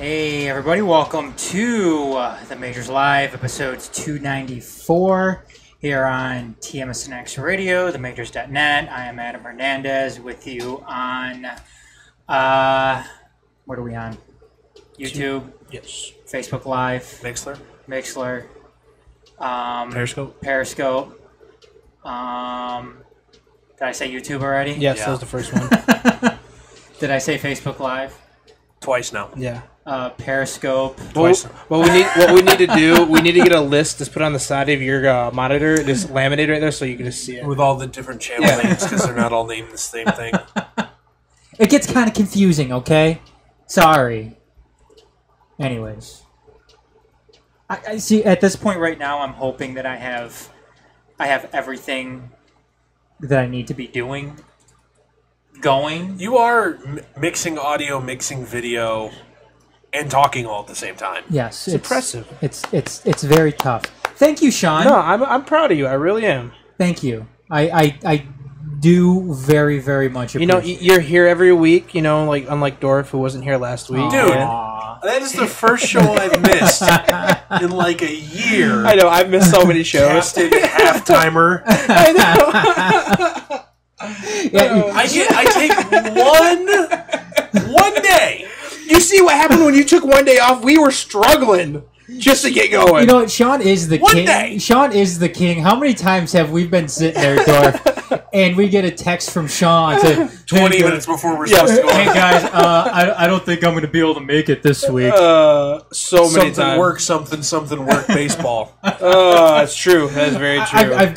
Hey everybody, welcome to the Majors Live, episodes 294 here on TMSNX Radio, themajors.net. I am Adam Hernandez with you on, what are we on? YouTube? Yes. Facebook Live? Mixler. Periscope. Did I say YouTube already? Yes, that was the first one. Did I say Facebook Live? Twice now. Yeah. Periscope. Twice. What we need to do, we need to get a list just put on the side of your monitor, just laminate right there so you can just see it. With all the different channel names, because they're not all named the same thing. It gets kind of confusing, okay? Sorry. Anyways. I see, at this point right now, I'm hoping that I have everything that I need to be doing going. You are mixing audio, mixing video, and talking all at the same time. Yes. It's impressive. It's very tough. Thank you, Shawn. No, I'm proud of you. I really am. Thank you. I do very, very much appreciate it. You're here every week, like unlike Dorf, who wasn't here last week. Dude, that is the first show I've missed in like a year. I know, I've missed so many shows. Casted half-timer. I know. Yeah, I take one day. You see what happened when you took one day off? We were struggling just to get going. You know what? Shawn is the One king. day. Shawn is the king. How many times have we been sitting there, Dorf, and we get a text from Shawn to 20 minutes before we're supposed to go. Hey guys, I don't think I'm going to be able to make it this week. So many Something times. work, something work, baseball. That's true. That is very true. I've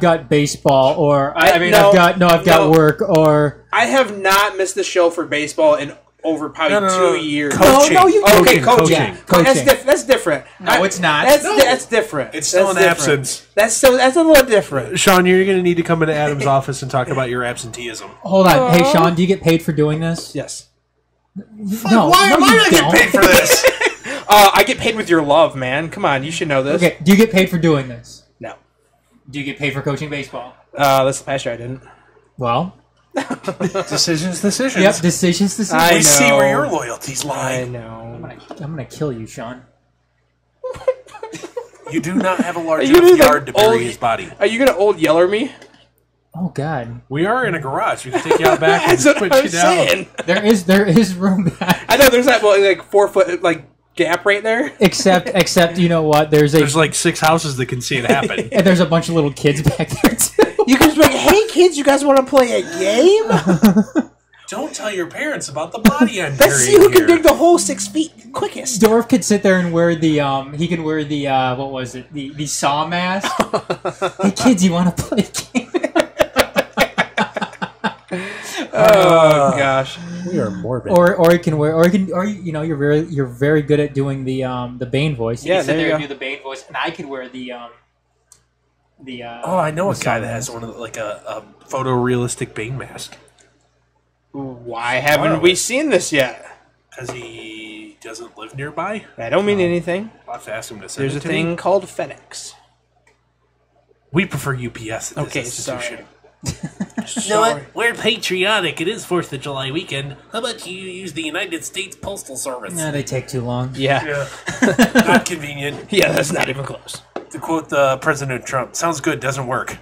got baseball, or I've got work, or I have not missed the show for baseball in over probably 2 years. Coaching. No, you Okay, coaching. Yeah, coaching. That's different. No, it's not. That's different. It's still an absence. That's a little different. Shawn, you're going to need to come into Adam's office and talk about your absenteeism. Hold on. Hey, Shawn, do you get paid for doing this? Yes. No. Why am I not getting paid for this? I get paid with your love, man. Come on, you should know this. Okay. Do you get paid for doing this? No. Do you get paid for coaching baseball? This past year I didn't. Well. Decisions. Yep. Decisions. I We see know. where your loyalties lie. I know. I'm gonna kill you, Shawn. You do not have a large enough yard to bury his body. Are you gonna old yeller me? Oh God. We are in a garage. We can take you out back and That's what put I'm you down. saying. There is room back. I know there's that 4 foot gap right there. Except you know what? There's like 6 houses that can see it happen. And there's a bunch of little kids back there too. You can just be like, hey kids, you guys want to play a game? Don't tell your parents about the body I'm Let's see burying who can here. dig the whole 6 feet quickest. Dorf could sit there and wear the what was it? The saw mask. Hey kids, you want to play a game? Oh gosh. We are morbid. Or you can wear, you're very good at doing the Bane voice. You Yeah, can sit there you there and go. do the Bane voice, and I could wear the I know a guy that has one of a photorealistic Bane mask. Why haven't we seen this yet? Because he doesn't live nearby. I don't mean anything. I'll have to ask him to send There's it a to thing me. called FedEx. We prefer UPS at this Okay, institution. sorry. You know what? We're patriotic. It is 4th of July weekend. How about you use the United States Postal Service? No, they take too long. Yeah. Yeah. Not convenient. Yeah, that's not even close. To quote President Trump, sounds good, doesn't work.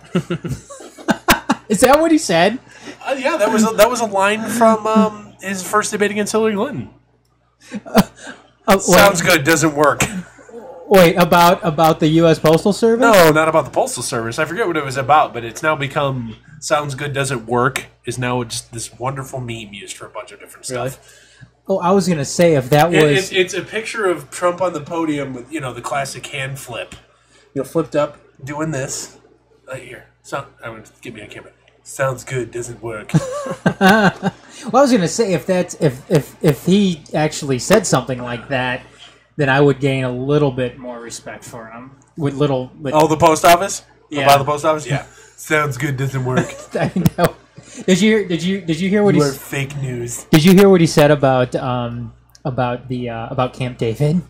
Is that what he said? Yeah, that was a line from his first debate against Hillary Clinton. Sounds good, doesn't work. Wait, about the U.S. Postal Service? No, not about the Postal Service. I forget what it was about, but it's now become sounds good, doesn't work, is now just this wonderful meme used for a bunch of different stuff. Oh, I was gonna say if that was It's a picture of Trump on the podium with, the classic hand flip. Flipped up, doing this. Right here. Give me a camera. Sounds good, doesn't work. Well, I was gonna say if he actually said something like that, then I would gain a little bit more respect for him. Oh, the post office? Yeah. About the post office? Yeah. Sounds good, doesn't work. I know. Did you hear what You he are fake news. Did you hear what he said about Camp David?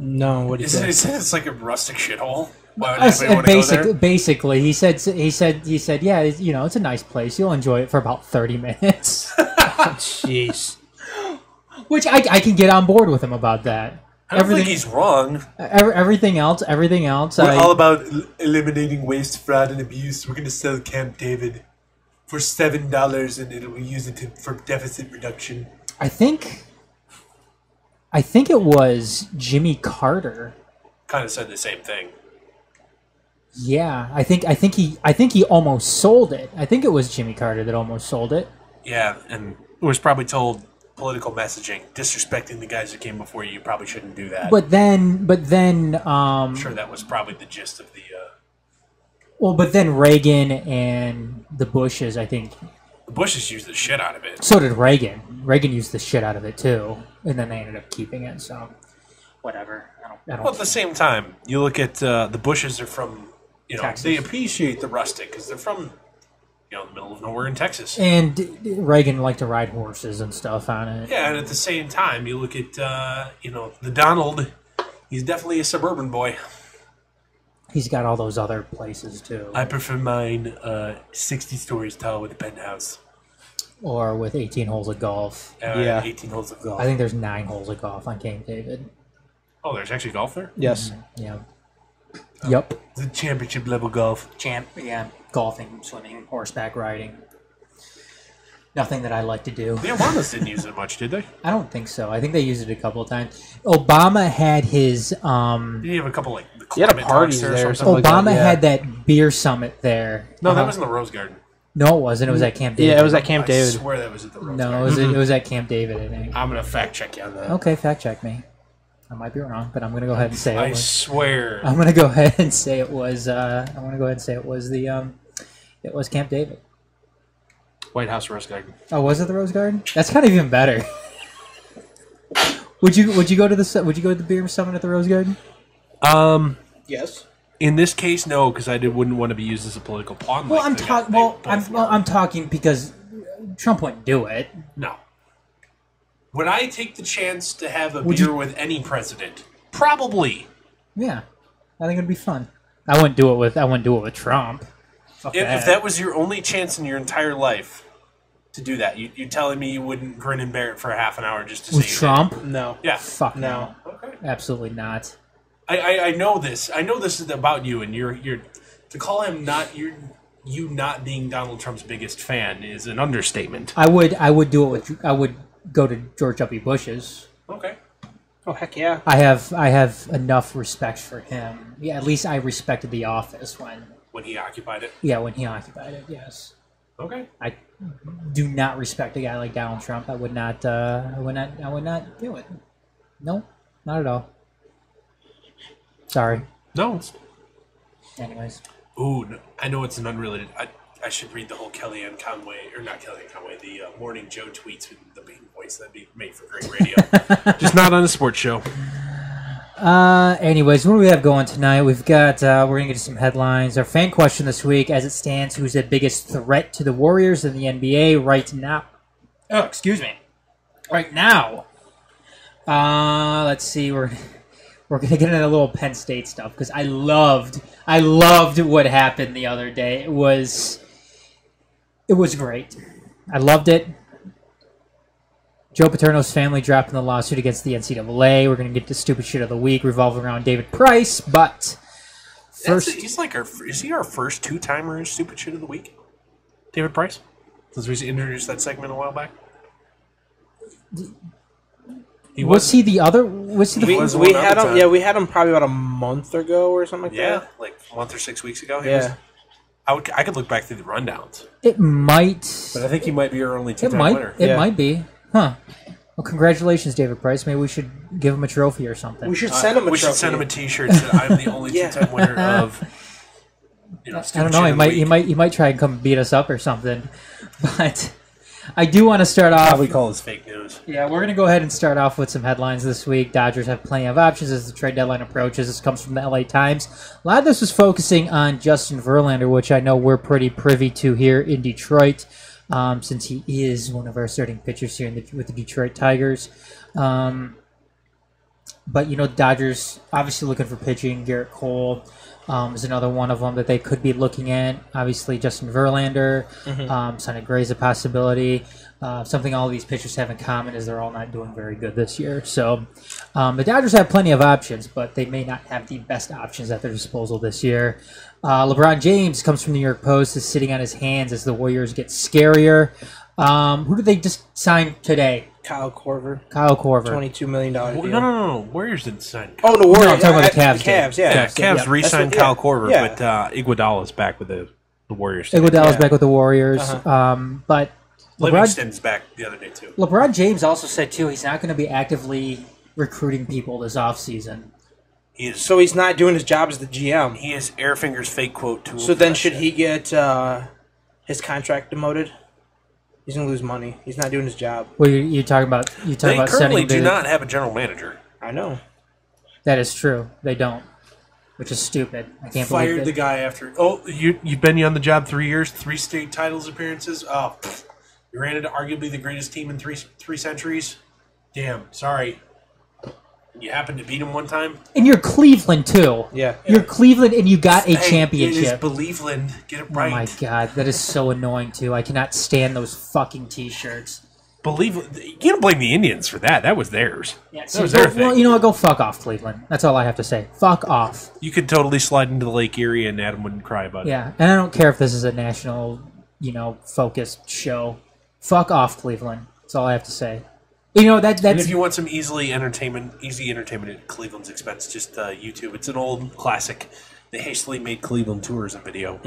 No, what did He said it's like a rustic shithole. Why would anybody want to go there? Basically, he said, yeah, it's a nice place. You'll enjoy it for about 30 minutes. Jeez. Which I can get on board with him about that. I don't think he's wrong. Everything else. We're all about eliminating waste, fraud, and abuse. We're going to sell Camp David for $7, and we'll use it for deficit reduction. I think it was Jimmy Carter. Kind of said the same thing. Yeah, I think he almost sold it. I think it was Jimmy Carter that almost sold it. Yeah, and was probably told political messaging, disrespecting the guys that came before you. You probably shouldn't do that. But then, I'm sure that was probably the gist of the. Well, but then Reagan and the Bushes, I think. The Bushes used the shit out of it. So did Reagan. Reagan used the shit out of it too, and then they ended up keeping it. So, whatever. I don't. Well, at the same time, you look at the Bushes are from, Texas. They appreciate the rustic because they're from, the middle of nowhere in Texas. And Reagan liked to ride horses and stuff on it. Yeah, and at the same time, you look at the Donald. He's definitely a suburban boy. He's got all those other places too. I prefer mine 60 stories tall with a penthouse. Or with 18 holes of golf. 18 holes of golf. I think there's 9 holes of golf on Camp David. Oh, there's actually golf there? Yes. Yeah. Yep. The championship level golf. Golfing, swimming, horseback riding. Nothing that I like to do. The Obamas didn't use it much, did they? I don't think so. I think they used it a couple of times. Obama had his Did he have a couple he had a party there or something Obama like that, yeah. had that beer summit there. No, that was in the Rose Garden. No, it wasn't. It was at Camp David. Yeah, it was at Camp David. I swear that was at the Rose No, Garden. it was at Camp David, I think. I'm going to fact check you on that. Okay, fact check me. I might be wrong, but I'm going to go ahead and say I it was. swear. I'm going to go ahead and say it was. It was Camp David. White House Rose Garden. Oh, was it the Rose Garden? That's kind of even better. Would you go to the beer summit at the Rose Garden? Yes. In this case, no, because I wouldn't want to be used as a political pawn. Well, I'm talking because Trump wouldn't do it. No. Would I take the chance to have a beer with any president? Probably. Yeah, I think it'd be fun. I wouldn't do it with Trump. If that was your only chance in your entire life to do that, you're telling me you wouldn't grin and bear it for a half an hour just to With say Trump? No. Yeah. Fuck No. Okay. Absolutely not. I know this. I know this is about you, and you're to call him not you not being Donald Trump's biggest fan is an understatement. I would do it with. I would go to George W. Bush's. Okay. Oh, heck yeah. I have enough respect for him. Yeah, at least I respected the office When he occupied it. Yeah, when he occupied it. Yes. Okay. I do not respect a guy like Donald Trump. I would not do it. No, not at all. Sorry. No. Anyways. Ooh, no, I know it's an unrelated. I should read the whole Kellyanne Conway, or not Kellyanne Conway, the Morning Joe tweets with the bean voice. That'd be made for great radio. Just not on a sports show. Anyways, what do we have going tonight? We've got, we're going to get to some headlines. Our fan question this week, as it stands, who's the biggest threat to the Warriors in the NBA right now? Oh, excuse me. Right now. Let's see, we're going to get into a little Penn State stuff, because I loved what happened the other day. It was great. I loved it. Joe Paterno's family dropping the lawsuit against the NCAA. We're going to get to stupid shit of the week revolving around David Price, but first... Is he our first two-timer stupid shit of the week? David Price? Since we introduced that segment a while back? Was he the other? Was he the was we one had other him. time. Yeah, we had him probably about a month ago or something like Yeah, that. like a month or 6 weeks ago. Yeah. I could look back through the rundowns. It might. But I think he might be our only It two-time might. winner. It Yeah. might be. Huh. Well, congratulations, David Price. Maybe we should give him a trophy or something. We should send him a We trophy. should send him a T-shirt that I'm the only Yeah. two-time winner of. I don't know. He might try and come beat us up or something. But I do want to start off. Probably call this fake news. Yeah, we're going to go ahead and start off with some headlines this week. Dodgers have plenty of options as the trade deadline approaches. This comes from the LA Times. A lot of this was focusing on Justin Verlander, which I know we're pretty privy to here in Detroit, since he is one of our starting pitchers here with the Detroit Tigers. But, the Dodgers obviously looking for pitching. Garrett Cole is another one of them that they could be looking at. Obviously, Justin Verlander, Sonny Gray's a possibility. Something all these pitchers have in common is they're all not doing very good this year. So the Dodgers have plenty of options, but they may not have the best options at their disposal this year. LeBron James comes from the New York Post, is sitting on his hands as the Warriors get scarier. Who did they just sign today? Kyle Korver. $22 $22 million deal. No. Warriors didn't sign. Oh, the Warriors. No, I'm talking about the Cavs. The Cavs, yeah. Cavs re-signed Kyle Korver, Yeah. but Iguodala's back with the Warriors. today. Iguodala's Yeah. back with the Warriors. But Livingston's back the other day, too. LeBron James also said, too, he's not going to be actively recruiting people this offseason. So he's not doing his job as the GM. He is Airfinger's fake quote tool. So then should he get his contract demoted? He's going to lose money. He's not doing his job. Well, you talking about They sending currently him do to- not have a general manager. I know. That is true. They don't, which is stupid. I can't Fired believe the it. guy after. Oh, you've been on the job 3 years, 3 state titles appearances. Oh, you ran into arguably the greatest team in three centuries. Damn, sorry. You happened to beat him one time. And you're Cleveland too. Yeah. You're Cleveland, and you got a Hey, championship. It is Believeland. Get it Oh right. my god, that is so annoying too. I cannot stand those fucking T-shirts. You can't blame the Indians for that. That was theirs. Yeah, That was their well, thing. you know what? Go fuck off, Cleveland. That's all I have to say. Fuck off. You could totally slide into Lake Erie and Adam wouldn't cry about it. Yeah, and I don't care if this is a national, focused show. Fuck off, Cleveland. That's all I have to say. And that's if you want some easy entertainment at Cleveland's expense, just YouTube. It's an old classic. They hastily made Cleveland tourism video.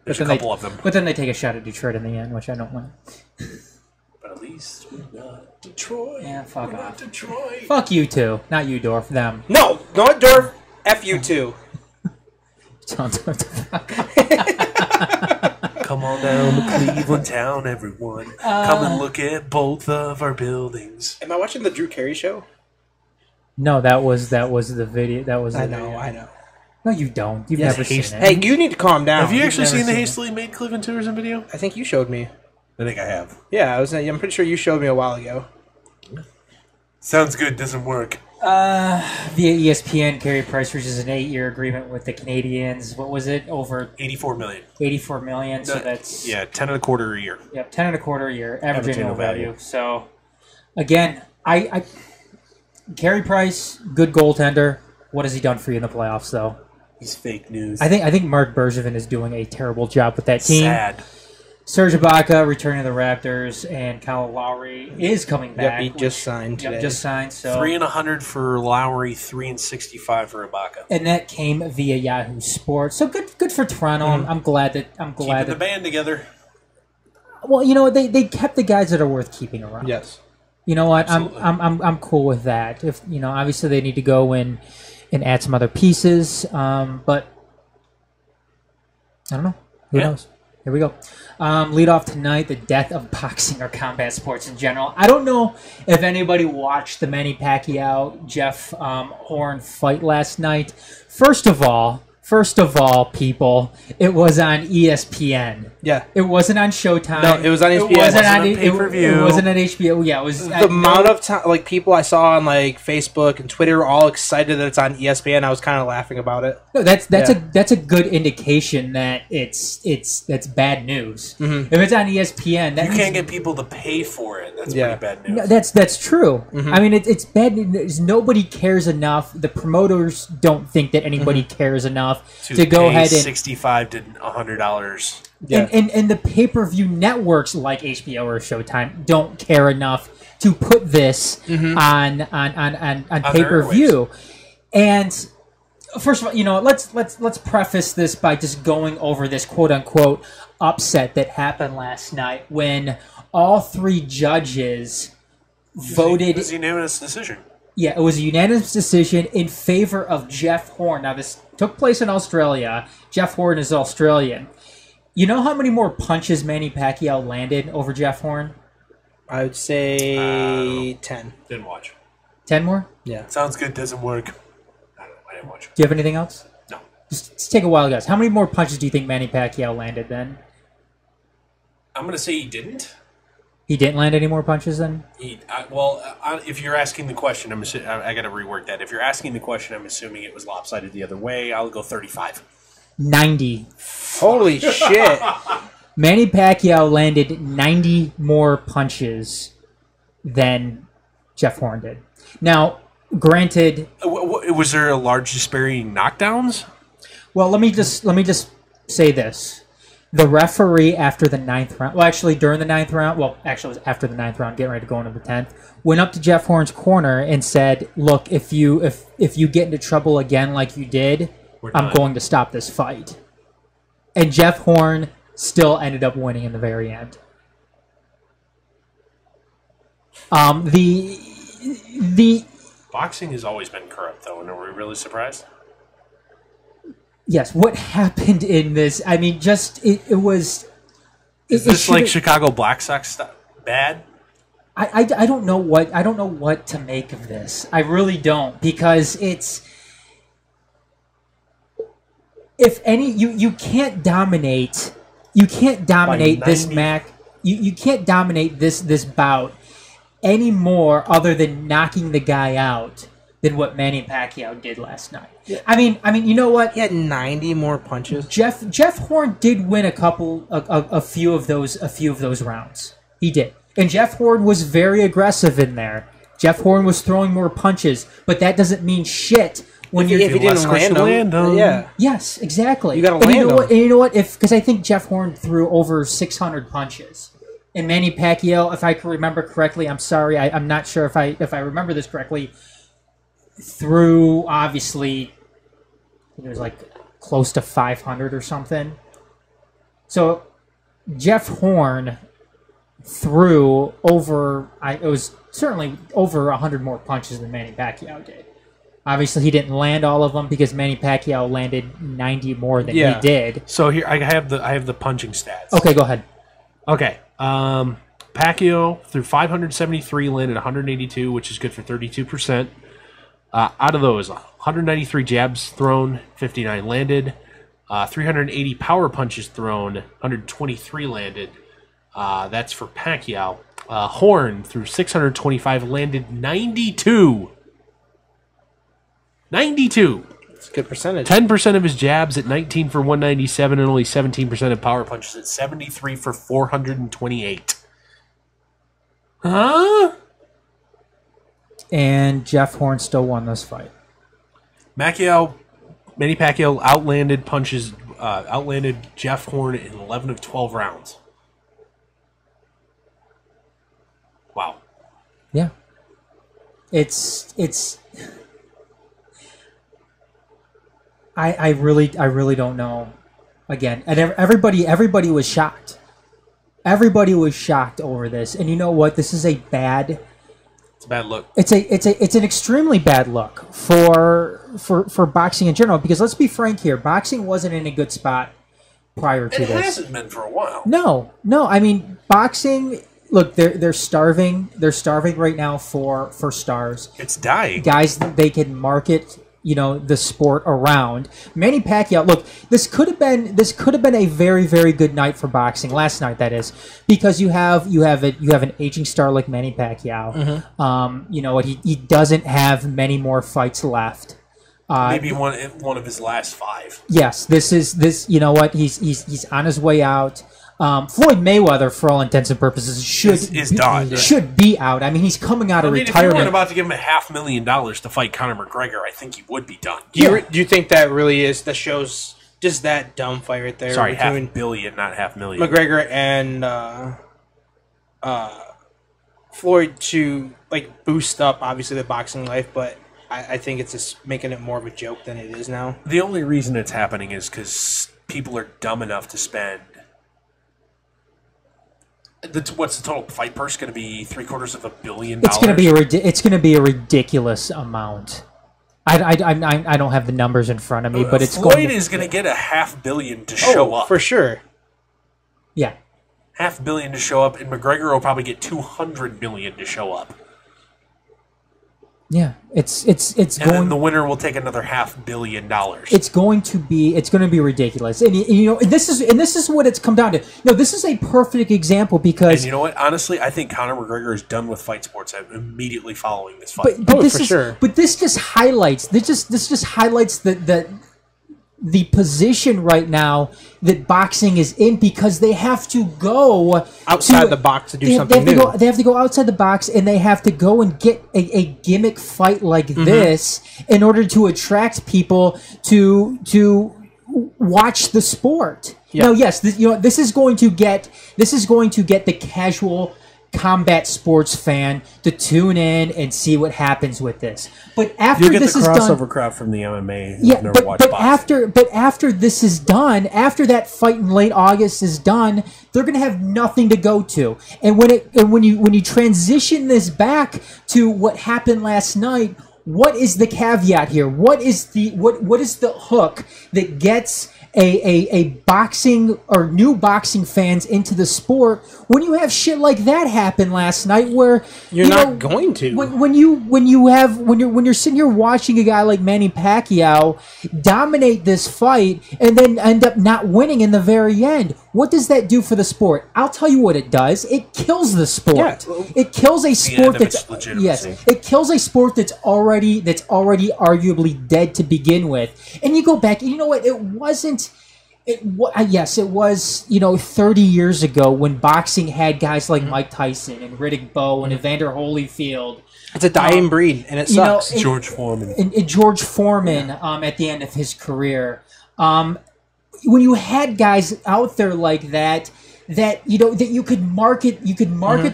There's a couple of them. But then they take a shot at Detroit in the end, which I don't want. But at least we're not Detroit. Yeah, fuck We're off. not Detroit. Fuck you two, not you, Dorf. Them. No, not Dorf. F you too. Come on down to Cleveland town, everyone. Come and look at both of our buildings. Am I watching the Drew Carey show? No, that was the video. That was. I the know, video. I know. No, you don't. You've Yes, never seen it. Hey, you need to calm down. Have you actually never seen the seen it. hastily made Cleveland tourism video? I think you showed me. I think I have. Yeah, I'm pretty sure you showed me a while ago. Sounds good, doesn't work. Via ESPN, Carey Price reaches an 8-year agreement with the Canadians. What was it? Over $84 million. $84 million. So that's 10 and a quarter a year. 10 and a quarter a year average Average annual annual value. value. So again, I Carey Price, good goaltender. What has he done for you in the playoffs, though? He's fake news. I think Mark Bergevin is doing a terrible job with that team. Sad. Serge Ibaka returning to the Raptors, and Kyle Lowry is coming back. Yep, he just signed today. Just signed. So 3 and 100 for Lowry, 3 and 65 for Ibaka. and that came via Yahoo Sports. So good for Toronto. I'm glad that Keeping the band together. Well, they kept the guys that are worth keeping around. Yes. You know what? Absolutely. I'm cool with that. If obviously they need to go and add some other pieces. But I don't know. Who knows? Here we go. Lead off tonight, the death of boxing or combat sports in general. I don't know if anybody watched the Manny Pacquiao Jeff Horn fight last night. First of all, people, it was on ESPN. Yeah. It wasn't on Showtime. No, it was on ESPN. It wasn't on pay-per-view. It wasn't on HBO. Yeah, it was. The amount of time, people I saw on Facebook and Twitter were all excited that it's on ESPN. I was kind of laughing about it. No, that's Yeah. a good indication that that's bad news. If it's on ESPN, that You means can't get people to pay for it. That's Yeah. pretty bad news. no, that's true. I mean, it's bad news. Nobody cares enough. The promoters don't think that anybody cares enough to go pay ahead and $65 to $100. Yeah. and the pay-per-view networks like HBO or Showtime don't care enough to put this on pay-per-view. And first of all, let's preface this by just going over this quote-unquote upset that happened last night when all three judges voted. It was a unanimous decision. Yeah, it was a unanimous decision in favor of Jeff Horn. Now, this took place in Australia. Jeff Horn is Australian. You know how many more punches Manny Pacquiao landed over Jeff Horn? I would say 10. Didn't watch. 10 more? Yeah. Sounds good, doesn't work. I don't know. I didn't watch. Do you have anything else? No. Just take a wild guess. How many more punches do you think Manny Pacquiao landed then? I'm going to say he didn't. He didn't land any more punches then? If you're asking the question, I got to rework that. If you're asking the question, I'm assuming it was lopsided the other way. I'll go 35. 90. Holy shit. Manny Pacquiao landed 90 more punches than Jeff Horn did. Now, granted... Was there a large disparity in knockdowns? Well, let me just say this. The referee after the 9th round, well, actually during the 9th round, well, actually it was after the 9th round, getting ready to go into the 10th, went up to Jeff Horn's corner and said, "Look, if you get into trouble again like you did, I'm going to stop this fight." And Jeff Horn still ended up winning in the very end. The boxing has always been corrupt, though, and are we really surprised? Yes, what happened in this? I mean, it was. Is this like Chicago Black Sox stuff? Bad? I don't know what to make of this. I really don't, because it's. If any, you can't dominate. You can't dominate this You can't dominate this bout any more other than knocking the guy out than what Manny Pacquiao did last night. Yeah. I mean, you know what? He had 90 more punches. Jeff Horn did win a few of those rounds. He did, and Jeff Horn was very aggressive in there. Jeff Horn was throwing more punches, but that doesn't mean shit when if he didn't land them. Yeah. Yes, exactly. You got to land them. And you know what? Because I think Jeff Horn threw over 600 punches. And Manny Pacquiao, if I can remember correctly, I'm sorry, I'm not sure if I remember this correctly, threw, obviously, it was like close to 500 or something. So Jeff Horn threw it was certainly over 100 more punches than Manny Pacquiao did. Obviously, he didn't land all of them because Manny Pacquiao landed 90 more than he did. So here I have the punching stats. Okay, go ahead. Okay. Pacquiao threw 573, landed 182, which is good for 32%. Out of those, 193 jabs thrown, 59 landed. 380 power punches thrown, 123 landed. That's for Pacquiao. Horn threw 625, landed 92. 92. That's a good percentage. 10% of his jabs at 19 for 197 and only 17% of power punches at 73 for 428. Huh? And Jeff Horn still won this fight. Manny Pacquiao outlanded Jeff Horn in 11 of 12 rounds. Wow. Yeah. It's I really don't know. Again, and everybody was shocked. Everybody was shocked over this, and you know what? This is a bad. It's a bad look. It's an extremely bad look for boxing in general. Because let's be frank here, boxing wasn't in a good spot prior to this. It hasn't been for a while. No. I mean, boxing. Look, they're starving. They're starving right now for stars. It's dying. Guys, they can market, the sport around. Manny Pacquiao, look, this could have been a very, very good night for boxing. Last night, that is, because you have an aging star like Manny Pacquiao. Mm-hmm. You know what? He doesn't have many more fights left. Maybe one of his last 5. Yes, this. You know what? He's on his way out. Floyd Mayweather, for all intents and purposes, should be out. I mean, he's coming out of retirement. If you weren't about to give him $500,000 to fight Conor McGregor, I think he would be done. Do you think that really is? That shows just that dumb fight right there. Sorry, $500 million, not $500,000. McGregor and Floyd to boost up obviously the boxing life, but I think it's just making it more of a joke than it is now. The only reason it's happening is because people are dumb enough to spend. What's the total fight purse going to be? $750 million. It's going to be a ridiculous amount. I don't have the numbers in front of me, but it's Floyd is going to get $500 million to show up for sure. Yeah, $500 million to show up, and McGregor will probably get $200 million to show up. Yeah, it's And going. then the winner will take another $500 million. It's going to be ridiculous, and you know, this is what it's come down to. No, this is a perfect example because And you know what? Honestly, I think Conor McGregor is done with fight sports immediately following this fight. but this for is sure. but this just highlights the position right now that boxing is in because they have to go Outside the box to do something new. They have to go outside the box and they have to go and get a gimmick fight like this in order to attract people to watch the sport. Yeah. Now, yes, this is going to get the casual combat sports fan to tune in and see what happens with this. But after You'll get this the is crossover done, crowd from the MMA. yeah, Never watched boxing. but after this is done, after that fight in late August is done, they're going to have nothing to go to. And when you transition this back to what happened last night, what is the caveat here? What is the hook that gets a boxing or new boxing fans into the sport when you have shit like that happen last night where You're not going to. when you're sitting here watching a guy like Manny Pacquiao dominate this fight and then end up not winning in the very end. What does that do for the sport? I'll tell you what it does. It kills the sport. Yeah. It kills a sport end of that's its legitimacy. it kills a sport that's already arguably dead to begin with. And you go back, and you know what? It wasn't. Yes, it was, 30 years ago when boxing had guys like Mike Tyson and Riddick Bowe and Evander Holyfield. It's a dying breed, and it sucks. George Foreman. And George Foreman at the end of his career. When you had guys out there like that you could market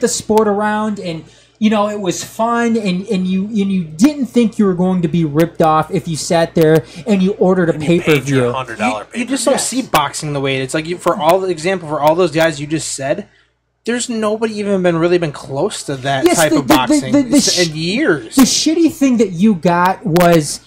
the sport around, and it was fun, and you didn't think you were going to be ripped off if you sat there and you ordered a pay-per-view. You just don't see boxing the way it is. Like for all those guys you just said, there's nobody even been close to that type of boxing in years. The shitty thing that you got was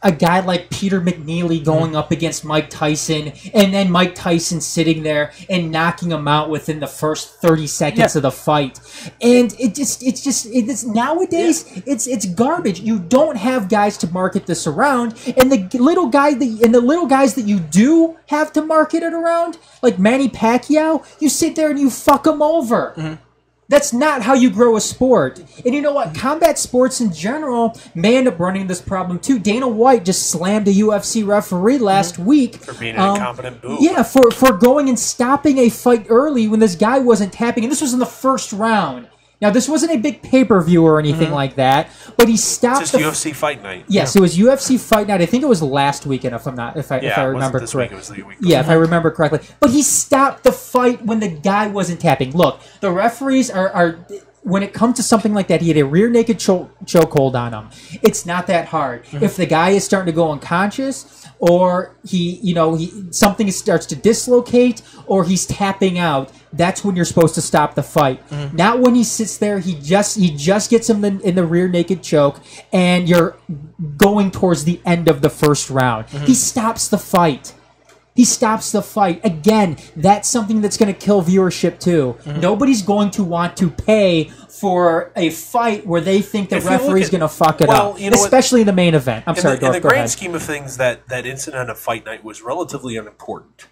a guy like Peter McNeely going up against Mike Tyson, and then Mike Tyson sitting there and knocking him out within the first 30 seconds of the fight. And it's nowadays it's garbage. You don't have guys to market this around, and the little guys that you do have to market it around, like Manny Pacquiao, you sit there and you fuck them over. That's not how you grow a sport. And you know what? Combat sports in general may end up running this problem too. Dana White just slammed a UFC referee last week. For being an incompetent boob. Yeah, for going and stopping a fight early when this guy wasn't tapping. And this was in the first round. Now, this wasn't a big pay-per-view or anything like that, but he stopped. It's just UFC Fight Night. Yes, it was UFC Fight Night. I think it was last weekend, if I remember correctly. If I remember correctly. But he stopped the fight when the guy wasn't tapping. Look, the referees are when it comes to something like that, he had a rear naked chokehold on him. It's not that hard. If the guy is starting to go unconscious, or something starts to dislocate, or he's tapping out, that's when you're supposed to stop the fight. Not when he sits there. He just gets him in the rear naked choke, and you're going towards the end of the first round. He stops the fight. Again, that's something that's going to kill viewership too. Nobody's going to want to pay for a fight where they think the referee's going to fuck it up, especially in the main event. I'm sorry, Dorf, in the grand scheme of things, that incident of Fight Night was relatively unimportant.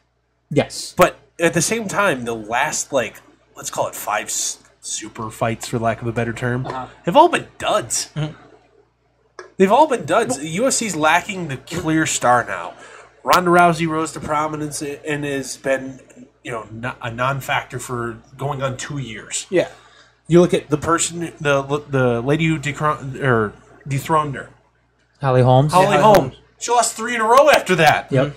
Yes. But at the same time, the last, let's call it 5 super fights, for lack of a better term, have all been duds. They've all been duds. The UFC's lacking the clear star now. Ronda Rousey rose to prominence and has been, a non-factor for going on 2 years. Yeah. You look at the lady who dethroned her. Holly Holmes. Holly Holmes. She lost 3 in a row after that. Yep.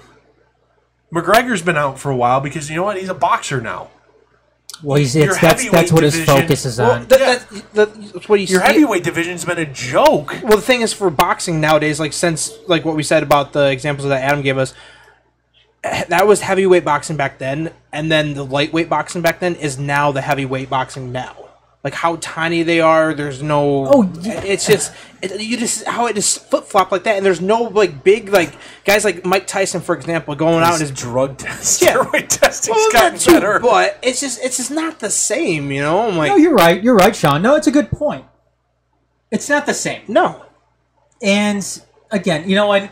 McGregor's been out for a while because, you know what, he's a boxer now. Well, that's what his focus is on. That's what Your heavyweight division's been a joke. Well, the thing is, for boxing nowadays, since what we said about the examples that Adam gave us, that was heavyweight boxing back then, and then the lightweight boxing back then is now the heavyweight boxing now. How tiny they are. There's no. Oh, yeah. It's just how it just flip flop like that, and there's no big guys like Mike Tyson, for example, going out and his drug test, steroid testing's gotten better, but it's just not the same, No, you're right, Shawn. No, it's a good point. It's not the same. No. And again, you know what?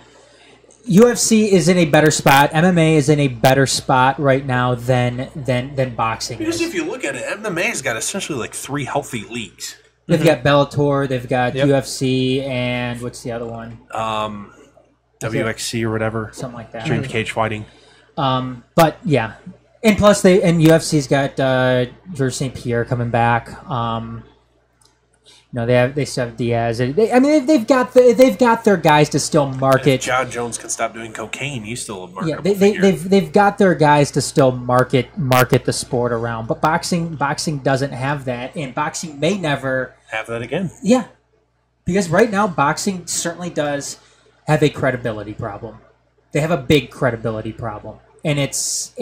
UFC is in a better spot. MMA is in a better spot right now than boxing Because is. if you look at it, MMA's got essentially like 3 healthy leagues. They've got Bellator, they've got UFC, and what's the other one? WXC or whatever. Something like that. Extreme Cage Fighting. But yeah, and plus UFC's got Georges St. Pierre coming back. They still have Diaz. They've got their guys to still market. If John Jones can stop doing cocaine, he's still a marketable they've got their guys to still market the sport around. But boxing doesn't have that, and boxing may never have that again. Yeah, because right now boxing certainly does have a credibility problem. They have a big credibility problem, and it's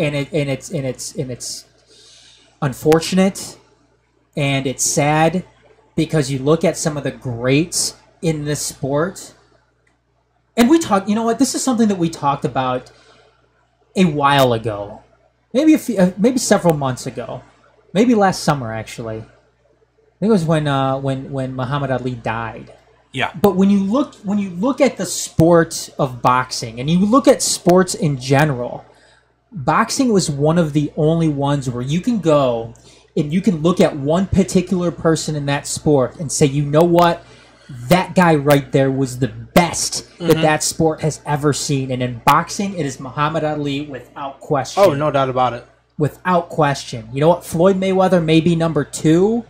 unfortunate, and it's sad. Because you look at some of the greats in this sport, and we talk. You know what? This is something that we talked about a while ago, maybe maybe several months ago, maybe last summer actually. I think it was when Muhammad Ali died. Yeah. But when you look at the sport of boxing, and you look at sports in general, boxing was one of the only ones where you can go. And you can look at one particular person in that sport and say, you know what? That guy right there was the best that sport has ever seen. And in boxing, it is Muhammad Ali without question. Oh, no doubt about it. Without question. You know what? Floyd Mayweather may be number 2,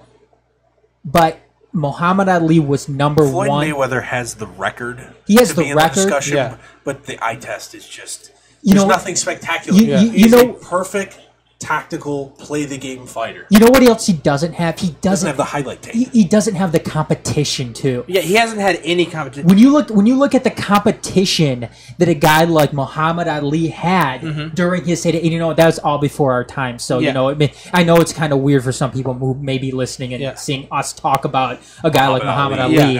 but Muhammad Ali was number 1. Floyd Mayweather has the record. He has the record. Discussion, but the eye test is just... There's nothing spectacular. He's a perfect... tactical, play the game fighter. You know what else he doesn't have? He doesn't have the highlight tape. He doesn't have the competition too. Yeah, he hasn't had any competition. When you look at the competition that a guy like Muhammad Ali had during his heyday, and that was all before our time. So I know it's kind of weird for some people who may be listening and seeing us talk about a guy like Muhammad Ali.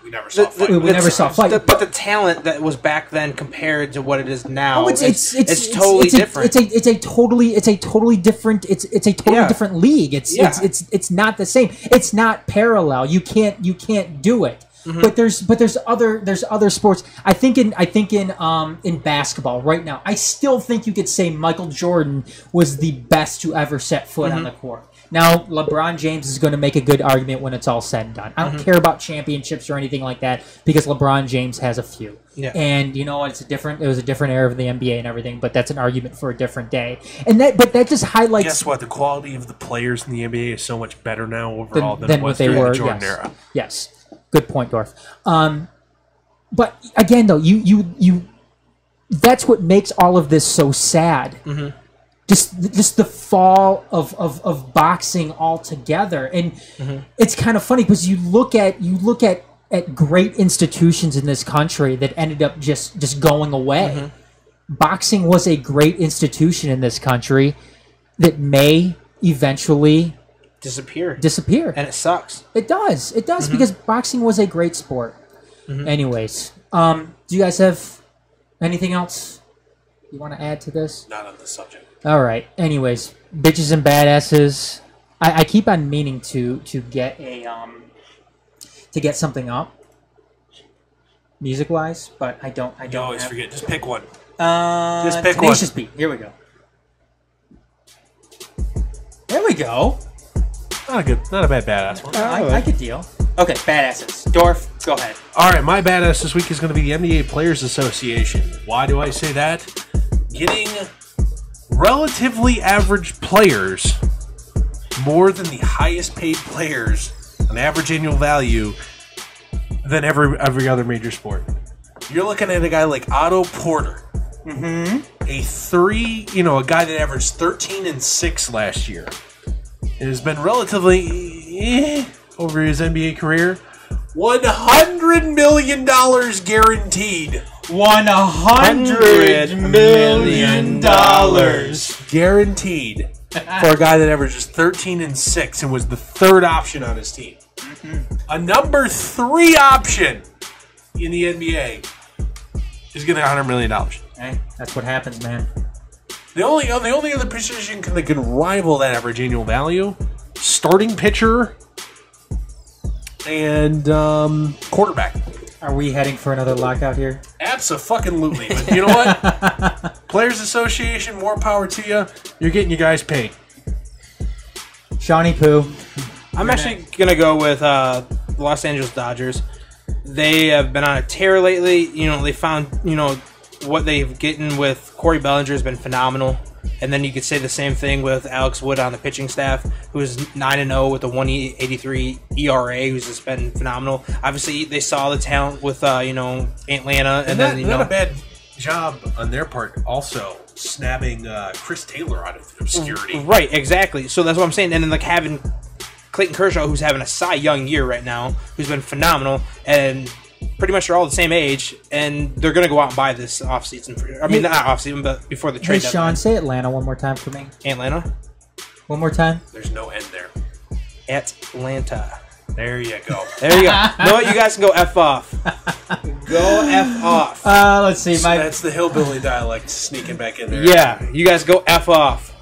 We never saw fight. We never saw fight. But the talent that was back then compared to what it is now, it's totally different. It's a totally different different league. It's not the same. It's not parallel. You can't do it. But there's other sports. I think in basketball right now, I still think you could say Michael Jordan was the best to ever set foot on the court. Now, LeBron James is going to make a good argument when it's all said and done. I don't care about championships or anything like that because LeBron James has a few. Yeah. And you know what? It was a different era of the NBA and everything, but that's an argument for a different day. But that just highlights... Guess what? The quality of the players in the NBA is so much better now overall than what they were. The Jordan era. Yes. Good point, Dorf. But again, though, you that's what makes all of this so sad. Just the fall of boxing altogether, and it's kind of funny because you look at great institutions in this country that ended up just going away. Boxing was a great institution in this country that may eventually disappear, and it sucks. It does because boxing was a great sport. Anyways, do you guys have anything else you want to add to this? Not on this subject. All right. Anyways, bitches and badasses. I keep on meaning to get something up, music wise, but I don't. You always forget. Just pick one. Just pick Tenacious one. Beat. Here we go. There we go. Not a bad badass one. I could deal. Okay, badasses. Dorf, go ahead. All right, my badass this week is going to be the NBA Players Association. Why do I say that? Getting relatively average players more than the highest paid players on average annual value than every other major sport. You're looking at a guy like Otto Porter. A guy that averaged 13 and 6 last year. It has been relatively over his NBA career. $100 million guaranteed. $100 million guaranteed for a guy that averages 13 and 6 and was the third option on his team. A number 3 option in the NBA is getting $100 million. Hey, that's what happens, man. The only other position that can rival that average annual value, starting pitcher and quarterback. Are we heading for another lockout here? Absolutely. But you know what? Players Association, more power to you. You're getting you guys paid. Shawnee Poo. I'm actually going to go with the Los Angeles Dodgers. They have been on a tear lately. You know, they found, what they've gotten with Corey Bellinger has been phenomenal. And then you could say the same thing with Alex Wood on the pitching staff, who's 9-0 with a 1.83 ERA, who's just been phenomenal. Obviously, they saw the talent with, Atlanta. And then, not a bad job on their part also snapping Chris Taylor out of obscurity. Right, exactly. So that's what I'm saying. And then like having Clayton Kershaw, who's having a Cy Young year right now, who's been phenomenal, and pretty much they're all the same age, and they're going to go out and buy this offseason. I mean, not offseason, but before the trade deadline. Sean, say Atlanta one more time for me. Atlanta? One more time? There's no end there. Atlanta. There you go. There you go. You know what? You guys can go F off. Go F off. Let's see. That's the hillbilly dialect sneaking back in there. Yeah, you guys go F off.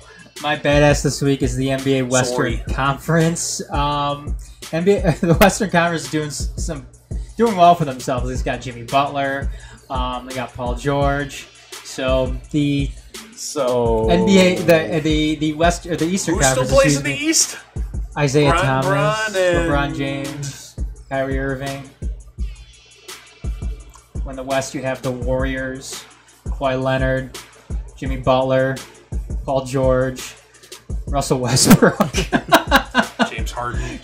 My badass this week is the NBA Western Conference. NBA, the Western Conference is doing well for themselves. They've got Jimmy Butler. They got Paul George. So the NBA, the West or the Eastern Conference. Who still plays in the East? Isaiah Thomas, LeBron James, Kyrie Irving. When the West, you have the Warriors, Kawhi Leonard, Jimmy Butler, Paul George, Russell Westbrook, James Harden,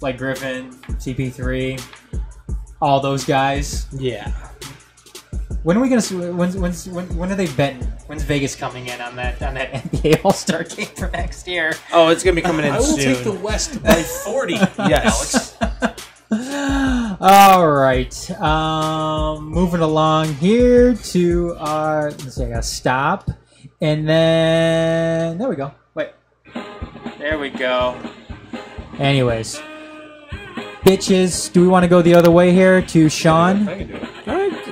Blake Griffin, CP3, all those guys. Yeah. When are we gonna? When are they betting? When's Vegas coming in on that NBA All-Star game for next year? Oh, it's gonna be coming in soon. I will take the West by 40. Yes, Alex. All right. Moving along here to our. Let's see. I gotta stop, and then there we go. Wait. There we go. Anyways, bitches. Do we want to go the other way here to Shawn? I can do it.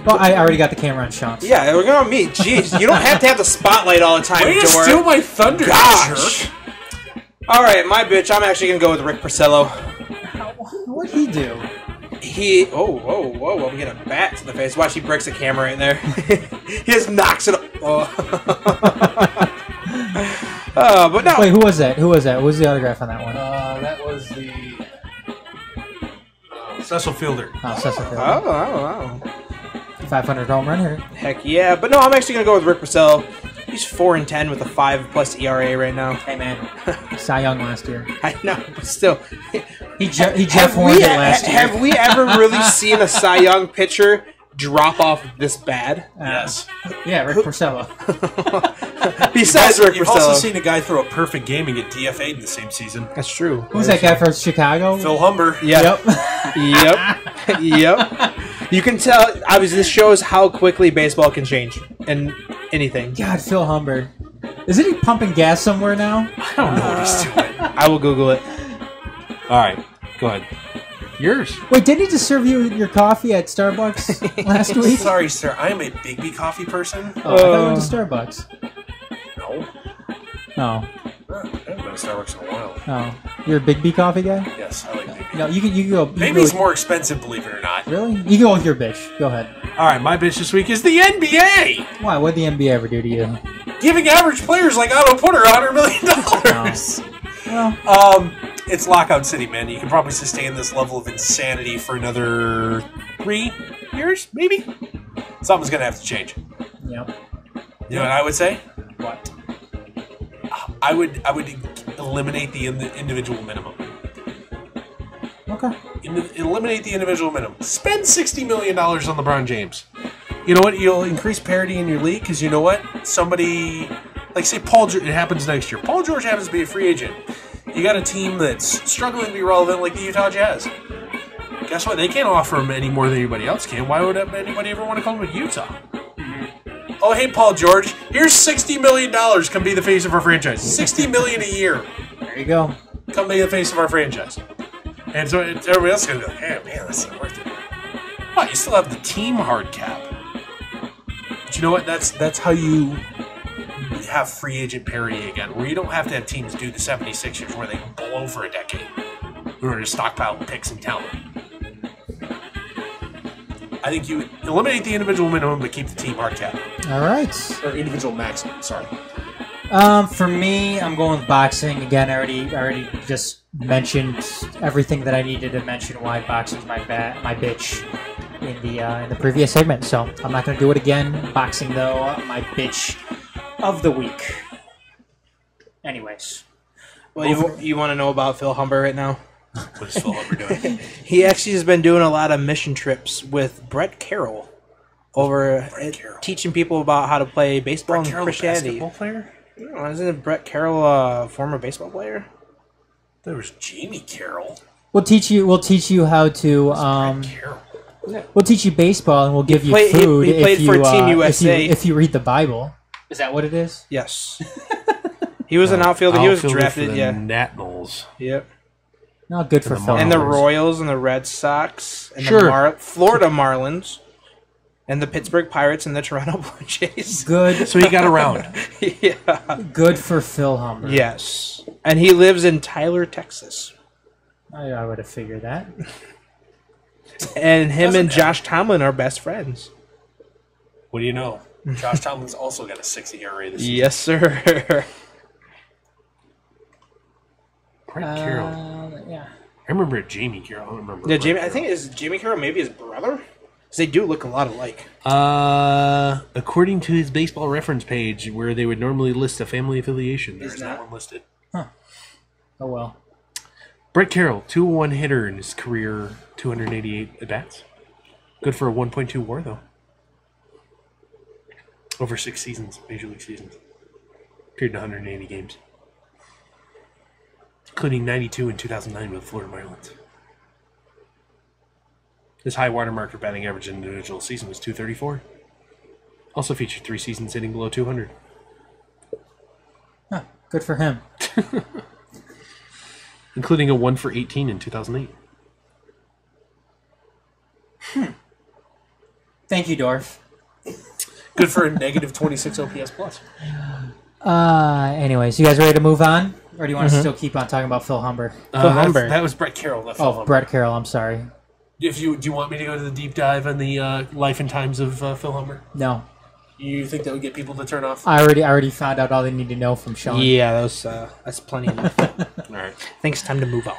Well, I already got the camera on Shawn. Yeah, we're going to meet. Jeez, you don't have to have the spotlight all the time, Way to Dorf. steal my thunder, Gosh. jerk. All right, my bitch. I'm actually going to go with Rick Porcello. What'd he do? Whoa. I'm getting a bat to the face. Watch, he breaks the camera right there. He just knocks it up. But no. Wait, who was that? Who was the autograph on that one? That was the Cecil Fielder. Oh, Cecil Fielder. Oh. 500 home run here. Heck yeah. But no, I'm actually going to go with Rick Porcello. He's 4-10 with a 5+ ERA right now. Hey, man. Cy Young last year. I know, but still. He Jeff Horned it last year. Have we ever really seen a Cy Young pitcher drop off this bad? Yes. Yeah, Rick Porcello. Besides Rick Porcello. You've also seen a guy throw a perfect game and get DFA'd in the same season. That's true. Who's that guy from Chicago? Phil Humber. Yep. Yep. You can tell, obviously, this shows how quickly baseball can change and anything. God, Phil Humber. Isn't he pumping gas somewhere now? I don't know what he's doing. I will Google it. All right, go ahead. Yours. Wait, didn't he just serve you your coffee at Starbucks last week? Sorry, sir. I am a Big B coffee person. Oh, I thought you went to Starbucks. No. Oh. I haven't been to Starbucks in a while. Oh. You're a Big B coffee guy? Yes, I like Big B. No, you can go. Big B's more expensive, believe it or not. Really? You can go with your bitch. Go ahead. All right, my bitch this week is the NBA. Why? What'd the NBA ever do to you? Giving average players like Otto Porter $100 million. No. It's lockout city, man. You can probably sustain this level of insanity for another 3 years, maybe. Something's gonna have to change. Yep. You know what I would say? What? I would eliminate the individual minimum. Okay. Eliminate the individual minimum. Spend $60 million on LeBron James. You know what? You'll increase parity in your league because you know what? Somebody, like say Paul George, it happens next year. Paul George happens to be a free agent. You got a team that's struggling to be relevant like the Utah Jazz. Guess what? They can't offer him any more than anybody else can. Why would anybody ever want to come to Utah? Oh, hey, Paul George, here's $60 million. Come be the face of our franchise. $60 million a year. There you go. Come be the face of our franchise. And so everybody else is going to be like, hey, man, that's not worth it. Oh, you still have the team hard cap. But you know what? That's how you have free agent parity again, where you don't have to have teams do the 76ers where they blow for a decade. in order to stockpile picks and talent. I think you eliminate the individual minimum but keep the team hard cap. All right. Or individual maximum, sorry. For me, I'm going with boxing again. I already just mentioned everything that I needed to mention why boxing's my bitch in the previous segment. So I'm not going to do it again. Boxing though, my bitch of the week. Anyways, Well, you want to know about Phil Humber right now? What is Phil Humber doing? He actually has been doing a lot of mission trips with Brett Carroll teaching people about how to play baseball and Christianity. Basketball player? Isn't it Brett Carroll a former baseball player? There was Jamie Carroll. We'll teach you how to. Brett Carroll. We'll teach you baseball and we'll give you food. He played for Team USA. If you read the Bible. Is that what it is? Yes. He was an outfielder. He was drafted. For the Yeah. Nationals. Yep. Not good for Phil. And the Humber. Royals and the Red Sox and Sure. the Florida Marlins and the Pittsburgh Pirates and the Toronto Blue Jays. Good. So he got around. Yeah. Good for Phil Humber. Yes. And he lives in Tyler, Texas. I would have figured that. And him and Josh Tomlin are best friends. What do you know? Josh Tomlin's also got a 60 ERA this season. Yes, sir. Brett Carroll. Yeah. I remember Jamie Carroll. I don't remember. Yeah, Brett Jamie. I Carroll. think is Jamie Carroll maybe his brother. 'Cause they do look a lot alike. According to his baseball reference page, where they would normally list a family affiliation, there's not one listed. Oh well. Brett Carroll, 201 hitter in his career, 288 at-bats. Good for a 1.2 WAR, though. Over 6 seasons, Major League seasons. Appeared in 180 games. Including 92 in 2009 with the Florida Marlins. His high watermark for batting average in an individual season was 234. Also featured 3 seasons hitting below 200. Huh, good for him. Including a 1 for 18 in 2008. Thank you, Dorf. Good for a negative 26 OPS plus. Anyways, you guys ready to move on? Or do you want to still keep on talking about Phil Humber? Phil Humber. That was Brett Carroll. Not Phil Humber. Brett Carroll, I'm sorry. Do you want me to go to the deep dive on the life and times of Phil Humber? No. You think that would get people to turn off? I already found out all they need to know from Shawn. Yeah, that's plenty enough. All right. I think it's time to move on.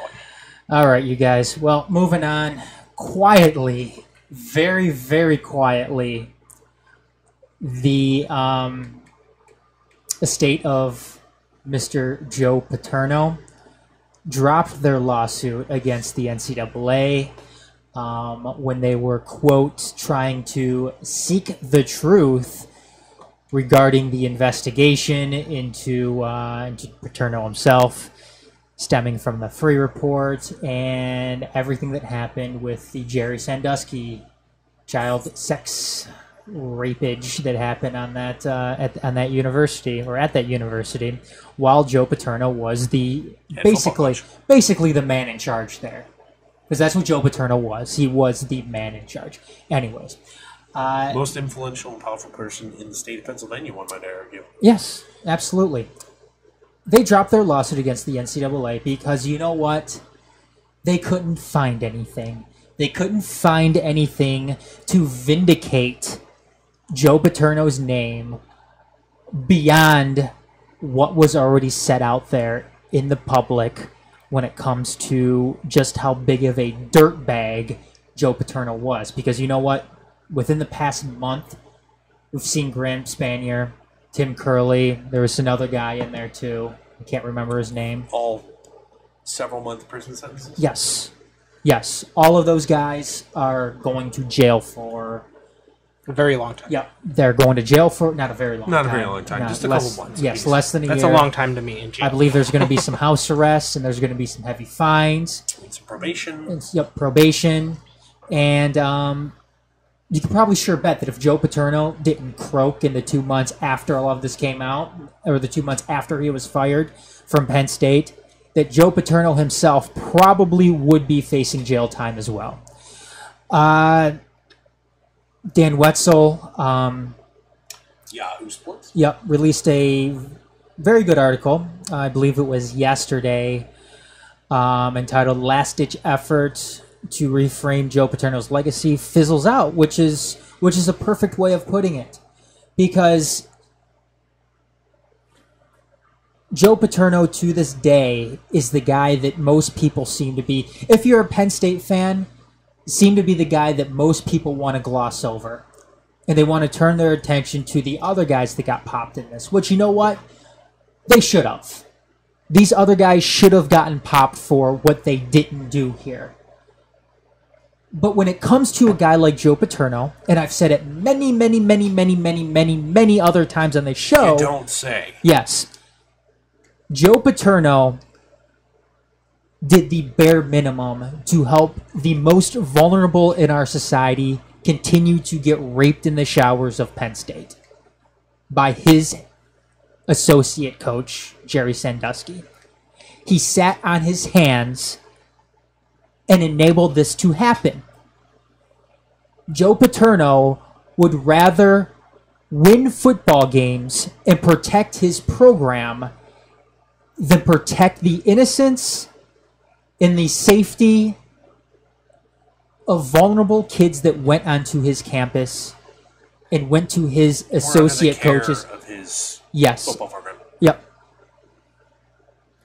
All right, you guys. Well, moving on quietly, very, very quietly, the estate of Mr. Joe Paterno dropped their lawsuit against the NCAA when they were, quote, trying to seek the truth regarding the investigation into Paterno himself, stemming from the Free Report and everything that happened with the Jerry Sandusky child sex rapage that happened on that at that university while Joe Paterno was the basically the man in charge there, because that's what Joe Paterno was. He was the man in charge. Anyways, most influential and powerful person in the state of Pennsylvania, one might argue. yes, absolutely. They dropped their lawsuit against the NCAA because, you know what? They couldn't find anything. They couldn't find anything to vindicate Joe Paterno's name beyond what was already set out there in the public when it comes to just how big of a dirtbag Joe Paterno was. Because you know what? Within the past month, we've seen Graham Spanier, Tim Curley. There was another guy in there too. I can't remember his name. All several month prison sentences? Yes. All of those guys are going to jail for A very long time. yeah. They're going to jail for not a very long Not time. a very long time, Not- just a less, couple months. Yes, less than a That's year. a long time to me in jail. I believe there's going to be some house arrests and there's going to be some heavy fines. And some probation. Yep, probation. And you can probably sure bet that if Joe Paterno didn't croak in the 2 months after all of this came out, or the 2 months after he was fired from Penn State, that Joe Paterno himself probably would be facing jail time as well. Dan Wetzel, Yahoo Sports. released a very good article. I believe it was yesterday, entitled "Last Ditch Effort to Reframe Joe Paterno's Legacy," fizzles out, which is a perfect way of putting it, because Joe Paterno to this day is the guy that most people seem to be, if you're a Penn State fan, seem to be the guy that most people want to gloss over. And they want to turn their attention to the other guys that got popped in this, which, you know what? They should have. These other guys should have gotten popped for what they didn't do here. But when it comes to a guy like Joe Paterno, and I've said it many, many, many, many, many, many, many other times on this show. You don't say. Yes. Joe Paterno did the bare minimum to help the most vulnerable in our society continue to get raped in the showers of Penn State by his associate coach, Jerry Sandusky. He sat on his hands and enabled this to happen. Joe Paterno would rather win football games and protect his program than protect the innocence and the safety of vulnerable kids that went onto his campus and went to his associate coaches. Of his yes. football program. Yep.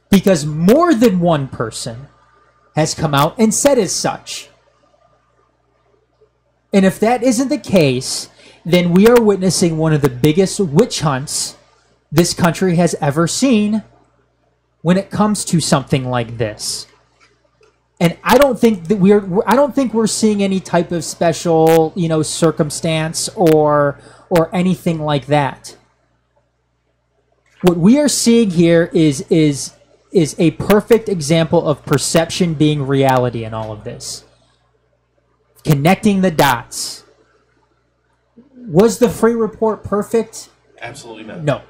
Because more than one person has come out and said as such. And if that isn't the case, then we are witnessing one of the biggest witch hunts this country has ever seen when it comes to something like this. And I don't think that we're seeing any type of special, circumstance or anything like that. What we are seeing here is a perfect example of perception being reality in all of this. Connecting the dots. Was the free report perfect? Absolutely not. No.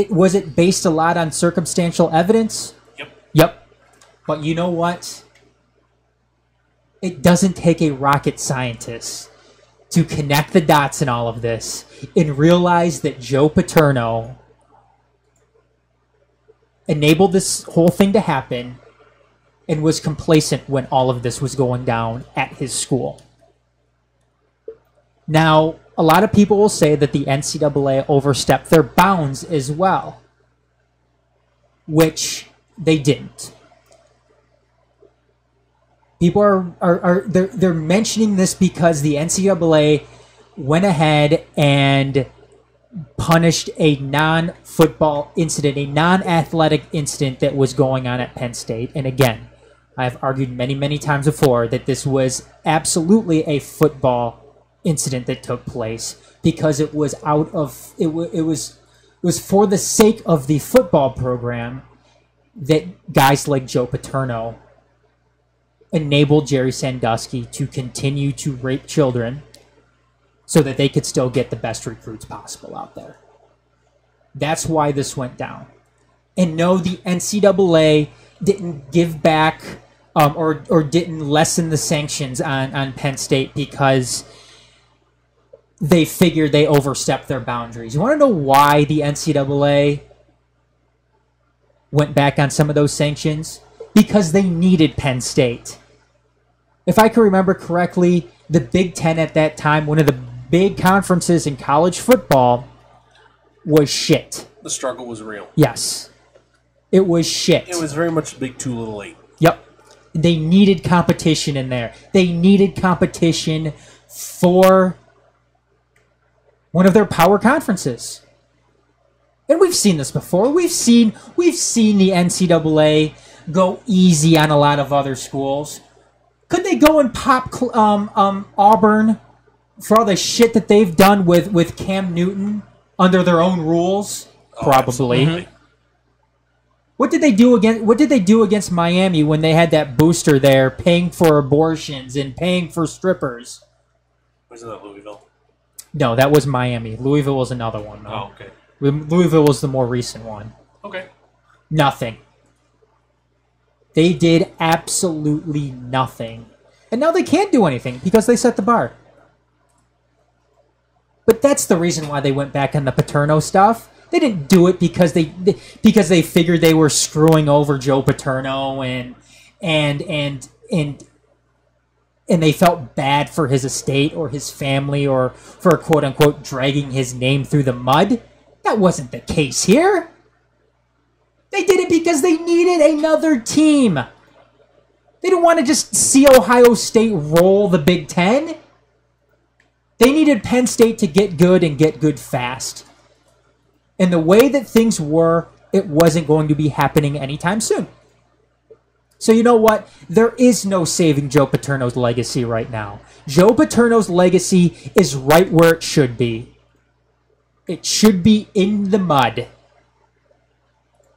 Was it based a lot on circumstantial evidence? Yep. But you know what? It doesn't take a rocket scientist to connect the dots in all of this and realize that Joe Paterno enabled this whole thing to happen and was complacent when all of this was going down at his school. Now, a lot of people will say that the NCAA overstepped their bounds as well, which they didn't. People they're mentioning this because the NCAA went ahead and punished a non-football incident, a non-athletic incident that was going on at Penn State. And again, I've argued many, many times before that this was absolutely a football incident that took place because it was it was for the sake of the football program that guys like Joe Paterno enabled Jerry Sandusky to continue to rape children so that they could still get the best recruits possible out there. That's why this went down. And no, the NCAA didn't give back or didn't lessen the sanctions on Penn State because they figured they overstepped their boundaries. You want to know why the NCAA went back on some of those sanctions? Because they needed Penn State. If I can remember correctly, the Big Ten at that time, one of the big conferences in college football, was shit. The struggle was real. Yes. It was shit. It was very much Big Too Little Late. Yep. They needed competition in there. They needed competition for one of their power conferences. And we've seen this before. We've seen the NCAA go easy on a lot of other schools. Could they go and pop Auburn for all the shit that they've done with Cam Newton under their own rules? Probably. Absolutely. What did they do against Miami when they had that booster there paying for abortions and paying for strippers? Wasn't that Louisville? No, that was Miami. Louisville was another one, though. Oh, okay. Louisville was the more recent one. Okay. Nothing. They did absolutely nothing. And now they can't do anything because they set the bar. But that's the reason why they went back on the Paterno stuff. They didn't do it because they figured they were screwing over Joe Paterno and they felt bad for his estate or his family or for quote unquote dragging his name through the mud. That wasn't the case here. They did it because they needed another team. They didn't want to just see Ohio State roll the Big Ten. They needed Penn State to get good and get good fast. And the way that things were, it wasn't going to be happening anytime soon. So you know what? There is no saving Joe Paterno's legacy right now. Joe Paterno's legacy is right where it should be. It should be in the mud.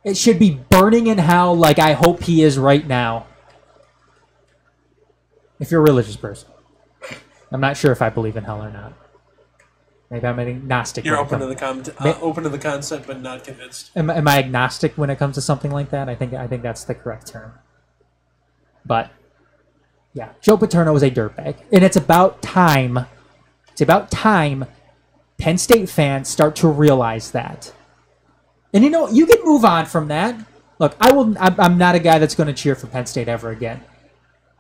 It should be burning in hell like I hope he is right now. If you're a religious person. I'm not sure if I believe in hell or not. Maybe I'm an agnostic. You're open to the concept, but not convinced. Am I agnostic when it comes to something like that? I think that's the correct term. But yeah, Joe Paterno is a dirtbag, and it's about time. It's about time Penn State fans start to realize that. And you know, you can move on from that. Look, I'm not a guy that's going to cheer for Penn State ever again.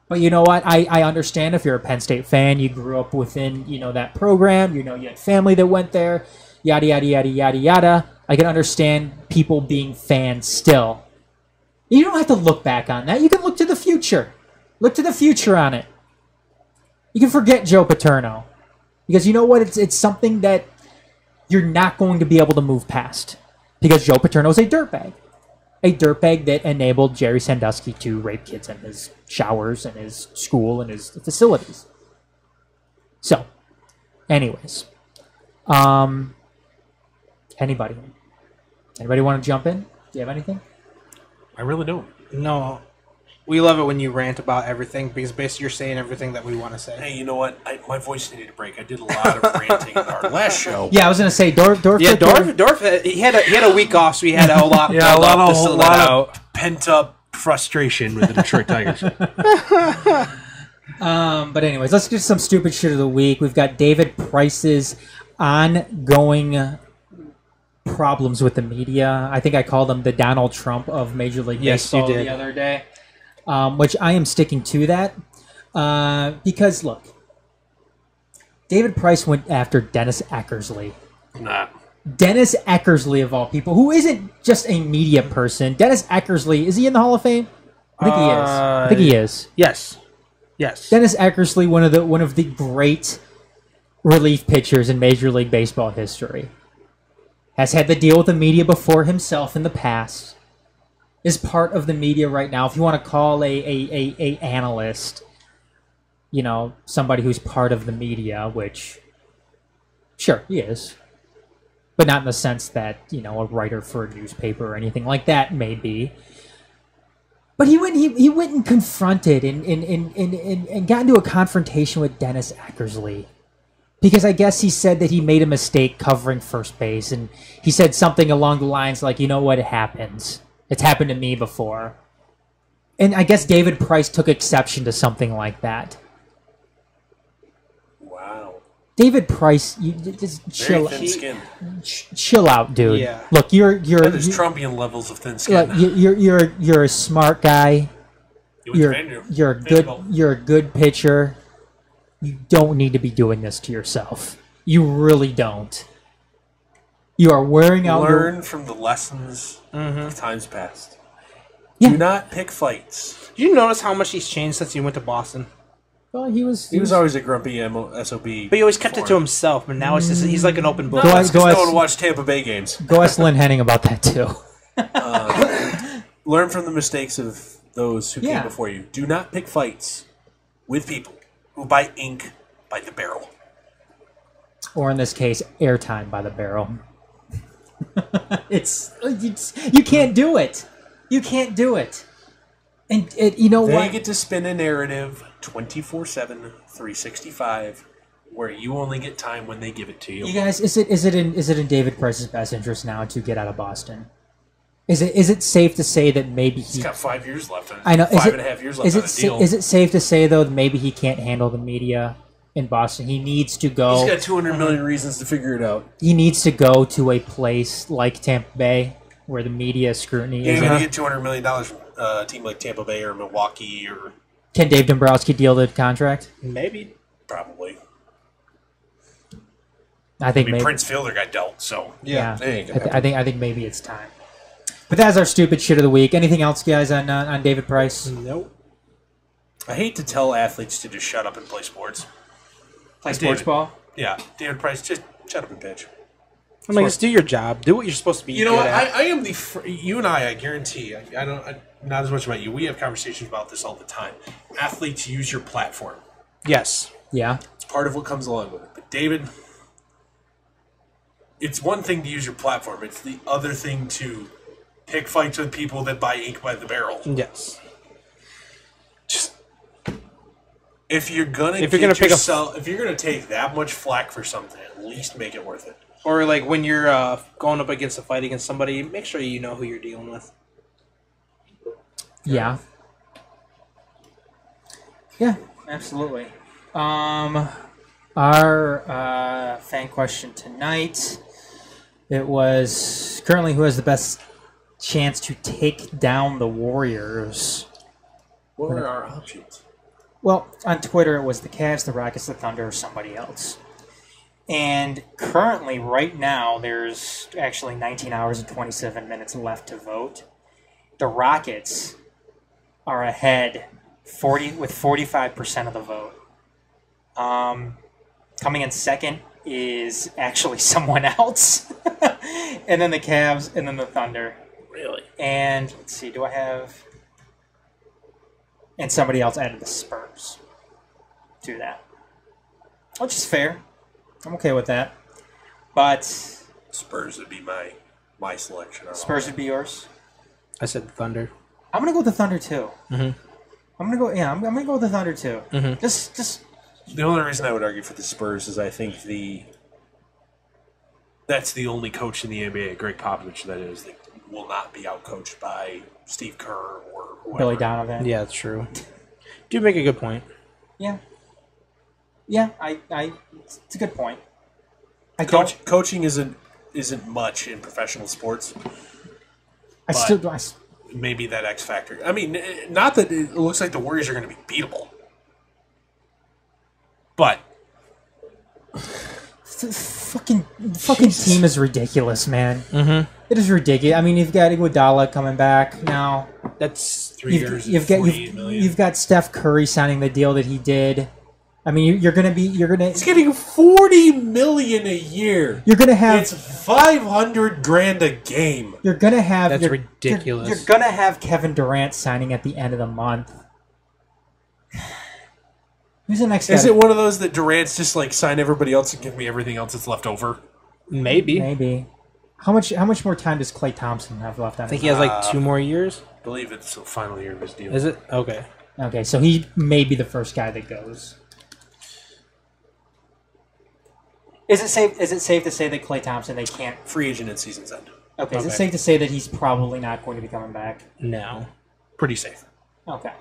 But you know what? I understand if you're a Penn State fan, you grew up within, that program, you had family that went there, yada, yada, yada, yada, yada. I can understand people being fans still. You don't have to look back on that. You can look to the future. Look to the future on it. You can forget Joe Paterno. Because you know what? It's something that you're not going to be able to move past. Because Joe Paterno is a dirtbag. A dirtbag that enabled Jerry Sandusky to rape kids in his showers and his school and his facilities. So, anyways. Anybody want to jump in? Do you have anything? I really don't. No. We love it when you rant about everything because basically you're saying everything that we want to say. Hey, you know what? My voice needed a break. I did a lot of ranting in our last show. Yeah, I was going to say Dorf. Yeah, Dorf. He had a week off, so he had a whole lot. Yeah, a lot of pent up frustration with the Detroit Tigers. But anyways, let's get some stupid shit of the week. We've got David Price's ongoing problems with the media. I think I called him the Donald Trump of Major League Baseball the other day, which I am sticking to that because look, David Price went after Dennis Eckersley. Nah. Dennis Eckersley of all people, who isn't just a media person. Dennis Eckersley, is he in the Hall of Fame? I think he is. I think he is. Yes. Dennis Eckersley, one of the great relief pitchers in Major League Baseball history. Has had to deal with the media before himself in the past, is part of the media right now. If you want to call a analyst, somebody who's part of the media, which, sure, he is. But not in the sense that, a writer for a newspaper or anything like that may be. But he went and confronted and got into a confrontation with Dennis Eckersley. Because I guess he said that he made a mistake covering first base, and he said something along the lines like, you know what, it happens. It's happened to me before. And I guess David Price took exception to something like that. Wow. David Price, you just chill. Very thin-skinned. Chill out, dude. Yeah. Look, you're There's Trumpian levels of thin skin. Look, you're a smart guy. You're a good pitcher. You don't need to be doing this to yourself. You really don't. You are wearing out. Learn from the lessons of times past. Yeah. Do not pick fights. Did you notice how much he's changed since he went to Boston? Well, he was always a grumpy SOB. But he always kept it to himself, but now it's just he's like an open book. Go no one watched Tampa Bay games. Go ask Lynn Henning about that too. Learn from the mistakes of those who came before you. Do not pick fights with people who buy ink by the barrel. Or in this case, airtime by the barrel. It's you can't do it. You can't do it. And you know what? They get to spin a narrative 24/7, 365, where you only get time when they give it to you. You guys, is it in David Price's best interest now to get out of Boston? Is it safe to say that maybe he's got 5 years left? I know. 5.5 years left on the deal. Is it safe to say though that maybe he can't handle the media? in Boston. He needs to go. He's got 200 million reasons to figure it out. He needs to go to a place like Tampa Bay where the media scrutiny You're is. going to get $200 million from a team like Tampa Bay or Milwaukee or... Can Dave Dombrowski deal the contract? Maybe. Probably. I think maybe. Prince Fielder got dealt, so... Yeah, That ain't gonna I think maybe it's time. But that's our stupid shit of the week. Anything else, guys, on David Price? Nope. I hate to tell athletes to just shut up and play sports. Play sports ball? Yeah, David Price, just shut up and pitch. I mean, just do your job. Do what you're supposed to be. You know good what? at. I am you and I guarantee. Not as much about you. We have conversations about this all the time. Athletes use your platform. Yes. Yeah. It's part of what comes along with it. But David, it's one thing to use your platform. It's the other thing to pick fights with people that buy ink by the barrel. Yes. Just if you're gonna take that much flack for something, at least make it worth it. Or like when you're going up against a fight against somebody, make sure you know who you're dealing with. Yeah. Yeah, absolutely. Our fan question tonight, it was currently who has the best chance to take down the Warriors. What are our options? Well, on Twitter it was the Cavs, the Rockets, the Thunder, or somebody else. And currently, right now, there's actually 19 hours and 27 minutes left to vote. The Rockets are ahead with 45% of the vote. Coming in second is actually someone else. And then the Cavs, and then the Thunder. Really? And let's see, do I have... And somebody else added the Spurs to that. Which is fair. I'm okay with that. But... Spurs would be my selection. Spurs would be yours? I said the Thunder. I'm going to go with the Thunder, too. Mm-hmm. I'm gonna go with the Thunder, too. Mm-hmm. Just... The only reason I would argue for the Spurs is I think that's the only coach in the NBA, Greg Popovich, that will not be outcoached by Steve Kerr or whoever. Billy Donovan. Yeah, that's true. Do make a good point. Yeah. Yeah, it's a good point. Coaching isn't much in professional sports. Maybe that X factor. I mean, not that it looks like the Warriors are going to be beatable, but fucking team is ridiculous, man. Mm-hmm. It is ridiculous. I mean, you've got Iguodala coming back now. That's 3 years. You've got Steph Curry signing the deal that he did. I mean, you're gonna. He's getting $40 million a year. You're gonna have. It's $500,000 a game. You're gonna have. That's ridiculous. You're gonna have Kevin Durant signing at the end of the month. Who's the next guy? Is it one of those that Durant's just like sign everybody else and give me everything else that's left over? Maybe. How much more time does Klay Thompson have left on? I think he has like 2 more years. I believe it's the final year of his deal. Is it? Okay. Okay, so he may be the first guy that goes. Is it safe to say that Klay Thompson they can't Free agent at season's end. Okay, is it safe to say that he's probably not going to be coming back? No. Pretty safe. Okay.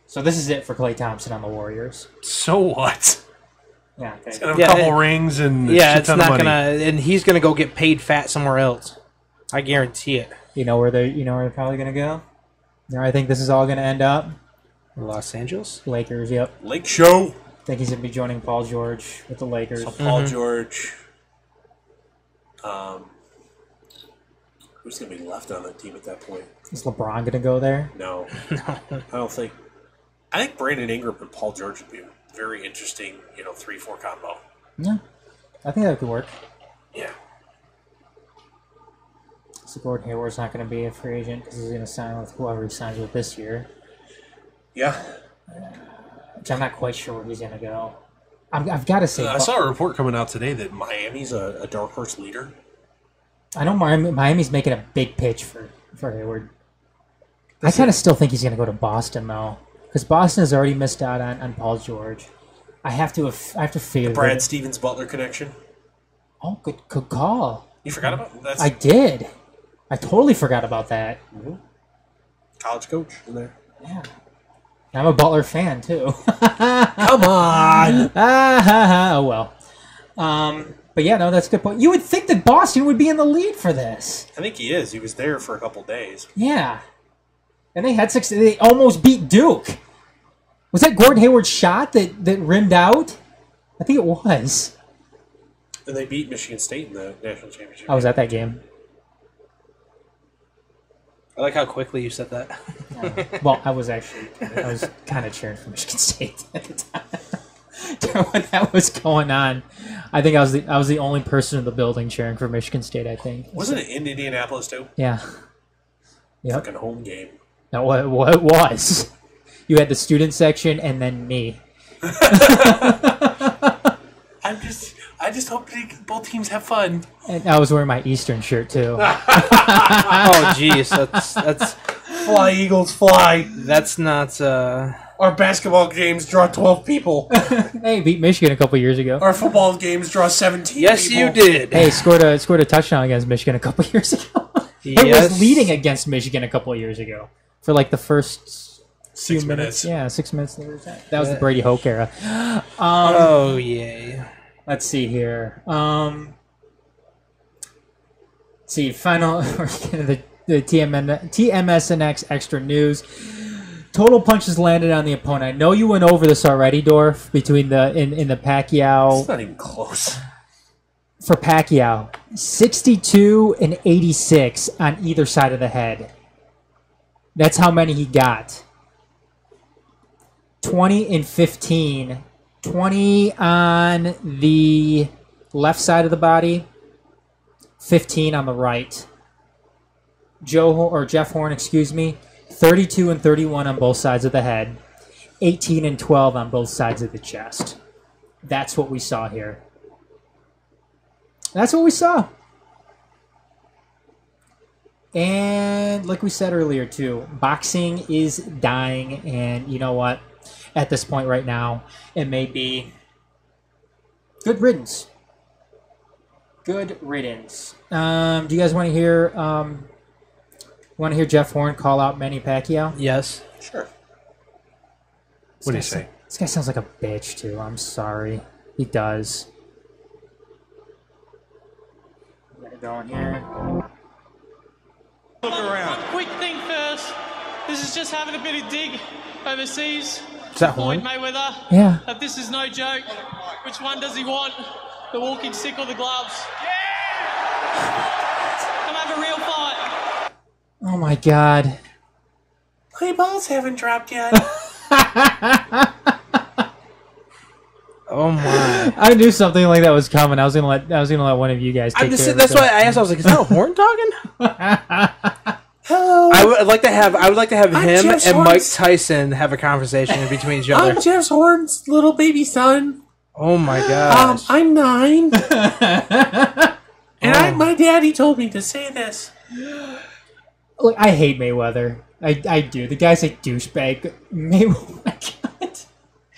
So this is it for Klay Thompson on the Warriors. So what? Yeah, okay. He's gonna have a couple rings and it's not gonna, and he's gonna go get paid fat somewhere else. I guarantee it. You know where they're probably gonna go? You know, I think this is all gonna end up Los Angeles Lakers. Yep. Lake Show. I think he's gonna be joining Paul George with the Lakers. So Paul George. Who's gonna be left on the team at that point? Is LeBron gonna go there? No, I don't think. I think Brandon Ingram and Paul George would be a very interesting, 3-4 combo. Yeah, I think that could work. Yeah. So Gordon Hayward's not going to be a free agent because he's going to sign with whoever he signs with this year. Yeah. Which I'm not quite sure where he's going to go. I've got to say... I saw a report coming out today that Miami's a dark horse leader. I know Miami's making a big pitch for Hayward. I kind of still think he's going to go to Boston, though. Because Boston has already missed out on Paul George. I have to figure... Brad Stevens Butler connection. Oh, good call. You forgot about that? I did. I totally forgot about that. College coach in there. Yeah. I'm a Butler fan too. Come on. Oh well. But yeah, no, that's a good point. You would think that Boston would be in the lead for this. I think he is. He was there for a couple days. Yeah. And they had 6. They almost beat Duke. Was that Gordon Hayward's shot that rimmed out? I think it was. And they beat Michigan State in the national championship. I was at that game. I like how quickly you said that. Well, I was kind of cheering for Michigan State at the time. When that was going on, I think I was the only person in the building cheering for Michigan State. I think. Wasn't it in Indianapolis too? Yeah. Yep. Fucking home game. No, it was. You had the student section and then me. I just hope both teams have fun. And I was wearing my Eastern shirt too. Oh, jeez, that's Fly, Eagles, fly. that's not. Our basketball games draw 12 people. Hey, beat Michigan a couple years ago. Our football games draw 17 Yes, people. you did. Hey, scored a touchdown against Michigan a couple years ago. It was leading against Michigan a couple of years ago for like the first 6 minutes. Yeah, 6 minutes. That was the Brady Hoke era. Oh yay! Let's see here. Let's see, final the TMSNX extra news. Total punches landed on the opponent. I know you went over this already, Dorf, between in the Pacquiao. It's not even close. For Pacquiao, 62 and 86 on either side of the head. That's how many he got. 20 and 15. 20 on the left side of the body, 15 on the right. Jeff Horn, 32 and 31 on both sides of the head, 18 and 12 on both sides of the chest. That's what we saw here. That's what we saw. And like we said earlier too, boxing is dying, and you know what? At this point right now, it may be good riddance. Good riddance. Do you guys want to hear Jeff Horn call out Manny Pacquiao? Yes. Sure. What do you say? This guy sounds like a bitch too. I'm sorry. He does. Let it go in here. Look around. One quick thing first. This is just having a bit of dig overseas. Is that Floyd Horn? Mayweather. Yeah. If this is no joke, which one does he want? The walking stick or the gloves? Yeah! Come have a real fight. Oh my god. My balls haven't dropped yet. Oh my! I knew something like that was coming. I was gonna let one of you guys take care of it. That's why I asked. I was like, "Is that a Horn talking?" Hello. I would like to have him Jeff and Horn's- Mike Tyson have a conversation in between each other. I'm Jeff Horn's little baby son. Oh my gosh! I'm 9. And my daddy told me to say this. Look, I hate Mayweather. I do. The guy's a douchebag. Oh my god.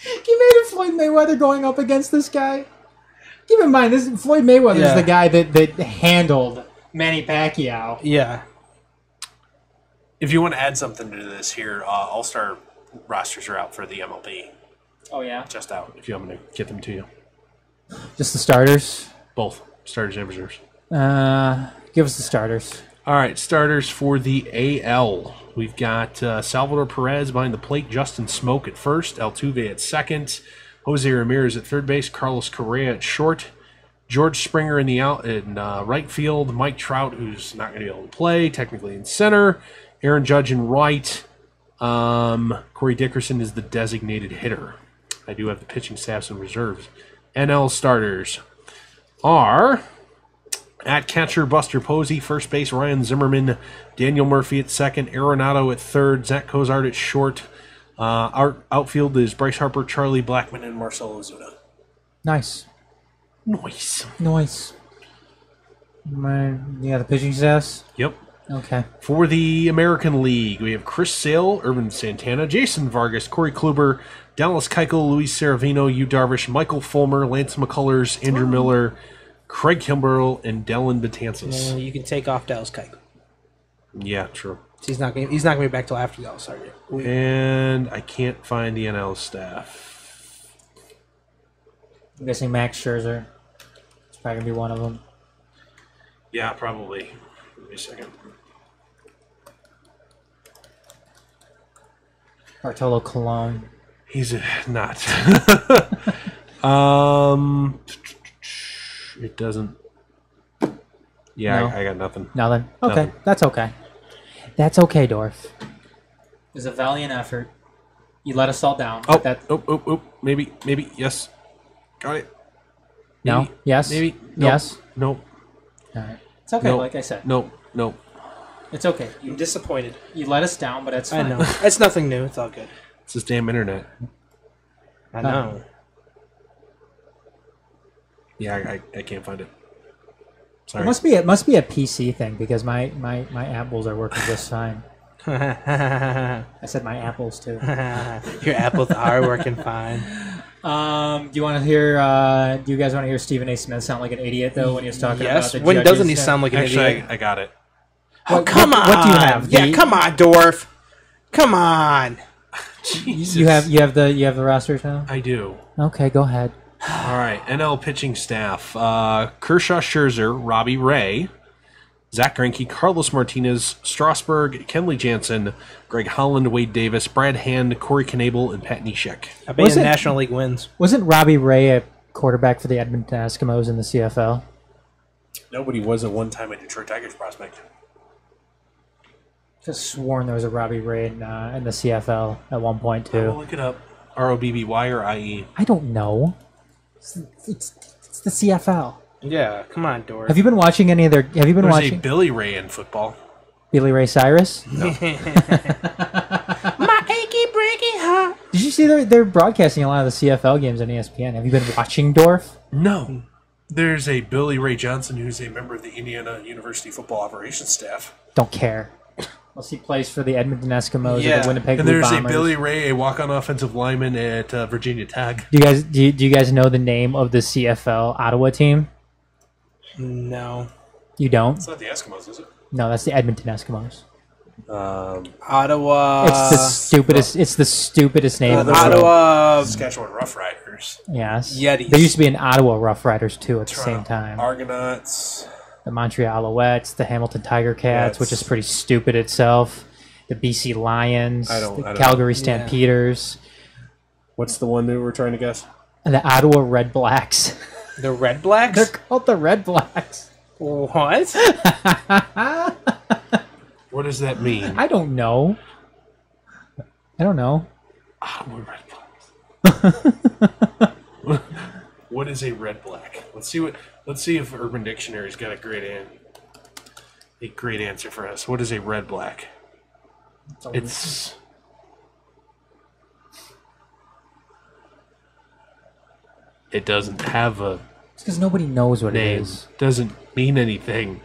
You made it Floyd Mayweather going up against this guy? Keep in mind, this Floyd Mayweather is the guy that handled Manny Pacquiao. Yeah. If you want to add something to this here, All-Star rosters are out for the MLB. Oh, yeah? Just out, if you want me to get them to you. Just the starters? Both. Starters and reserves. Give us the starters. All right, starters for the AL. We've got Salvador Perez behind the plate, Justin Smoke at first, Altuve at second, Jose Ramirez at third base, Carlos Correa at short, George Springer in right field, Mike Trout, who's not going to be able to play, technically in center, Aaron Judge in right, Corey Dickerson is the designated hitter. I do have the pitching staffs and reserves. NL starters are at catcher Buster Posey, first base Ryan Zimmerman, Daniel Murphy at second, Arenado at third, Zach Cozart at short. Outfield is Bryce Harper, Charlie Blackmon, and Marcell Ozuna. Nice. Nice. Yeah, the pitching staffs? Yep. Okay. For the American League, we have Chris Sale, Irvin Santana, Jason Vargas, Corey Kluber, Dallas Keuchel, Luis Seravino, Yu Darvish, Michael Fulmer, Lance McCullers, Andrew Miller, Craig Kimbrell, and Dellin Betances. You can take off Dallas Keuchel. Yeah, true. He's not going to be back till after the All-Star game. And I can't find the NL staff. I'm guessing Max Scherzer. It's probably gonna be one of them. Yeah, probably. Give me a second. Bartolo Colon. He's not. It doesn't. Yeah, No. I got nothing. Nothing. Okay, Nothing. that's okay. That's okay, Dorf. It was a valiant effort. You let us all down. Oh, That, maybe, yes. Got it. no? Maybe, Yes? Maybe. Nope. Yes? Nope. All right. It's okay, Nope. like I said. Nope. It's okay. I'm disappointed. You let us down, but it's fine. I know. It's nothing new. It's all good. It's this damn internet. I know. Yeah, I can't find it. Sorry. It must be a PC thing because my apples are working just fine. I said my apples too. Your apples are working fine. Do you want to hear? Do you guys want to hear Stephen A. Smith sound like an idiot though when he was talking about Yes. the When judges? doesn't he sound like an Actually, idiot? I got it. Oh, come on. What do you have? Yeah, come on, Dorf. Come on. Jesus. You have the rosters now. I do. Okay, go ahead. All right, NL pitching staff: Kershaw, Scherzer, Robbie Ray, Zach Greinke, Carlos Martinez, Strasburg, Kenley Jansen, Greg Holland, Wade Davis, Brad Hand, Corey Knebel, and Pat Neshek. I bet the National League wins. Wasn't Robbie Ray a quarterback for the Edmonton Eskimos in the CFL? Nobody was at one time a Detroit Tigers prospect. Just sworn there was a Robbie Ray in the CFL at one point I'll too. look it up. ROBBY or IE? I don't know. It's the CFL. Yeah, come on, Dorf. Have you been watching any of their? Have you been There's watching a Billy Ray in football. Billy Ray Cyrus? My achy breaky heart. Did you see they're broadcasting a lot of the CFL games on ESPN? Have you been watching Dorf? No. There's a Billy Ray Johnson who's a member of the Indiana University football operations staff. Don't care. Unless he plays for the Edmonton Eskimos or Yeah. the Winnipeg And Blue there's Bombers. a Billy Ray, a walk-on offensive lineman at Virginia Tech. Do you guys know the name of the CFL Ottawa team? No. You don't? It's not the Eskimos, is it? No, that's the Edmonton Eskimos. Ottawa. It's the stupidest. It's the stupidest name. in the world. Ottawa. Saskatchewan Roughriders. Yes. Yetis. There used to be an Ottawa Rough Riders too at the same time. Argonauts. The Montreal Alouettes, the Hamilton Tiger Cats, Yeah, which is pretty stupid itself. The BC Lions, I the don't- Calgary Stampeders, What's the one that we're trying to guess? and the Ottawa Red Blacks. The Red Blacks? They're called the Red Blacks. What? What does that mean? I don't know. Ottawa Red Blacks. What is a red black? Let's see if Urban Dictionary's got a great answer for us. What is a red black? It doesn't have a It's because nobody knows what name. it is. Doesn't mean anything.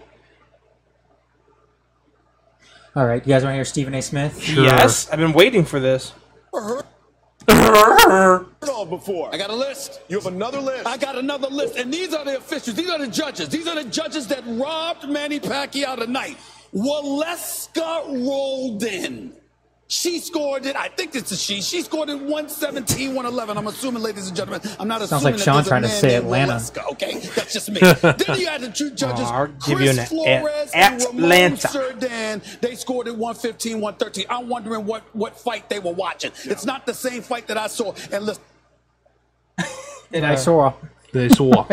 All right, you guys want to hear Stephen A. Smith? Sure. Yes, I've been waiting for this. All before. I got a list. You have another list. I got another list. And these are the officials. These are the judges. These are the judges that robbed Manny Pacquiao tonight. Waleska rolled in. She scored it. I think it's a she. She scored it 117, 111. I'm assuming, ladies and gentlemen. I'm not Sounds assuming like that Shawn there's a trying to man say named Atlanta. Waleska, okay? That's just me. Then you had the two judges, I'll give Chris you an Flores and Ramon Atlanta. Serdan. They scored it 115, 113. I'm wondering what fight they were watching. It's not the same fight that I saw. And listen. And I saw. They saw.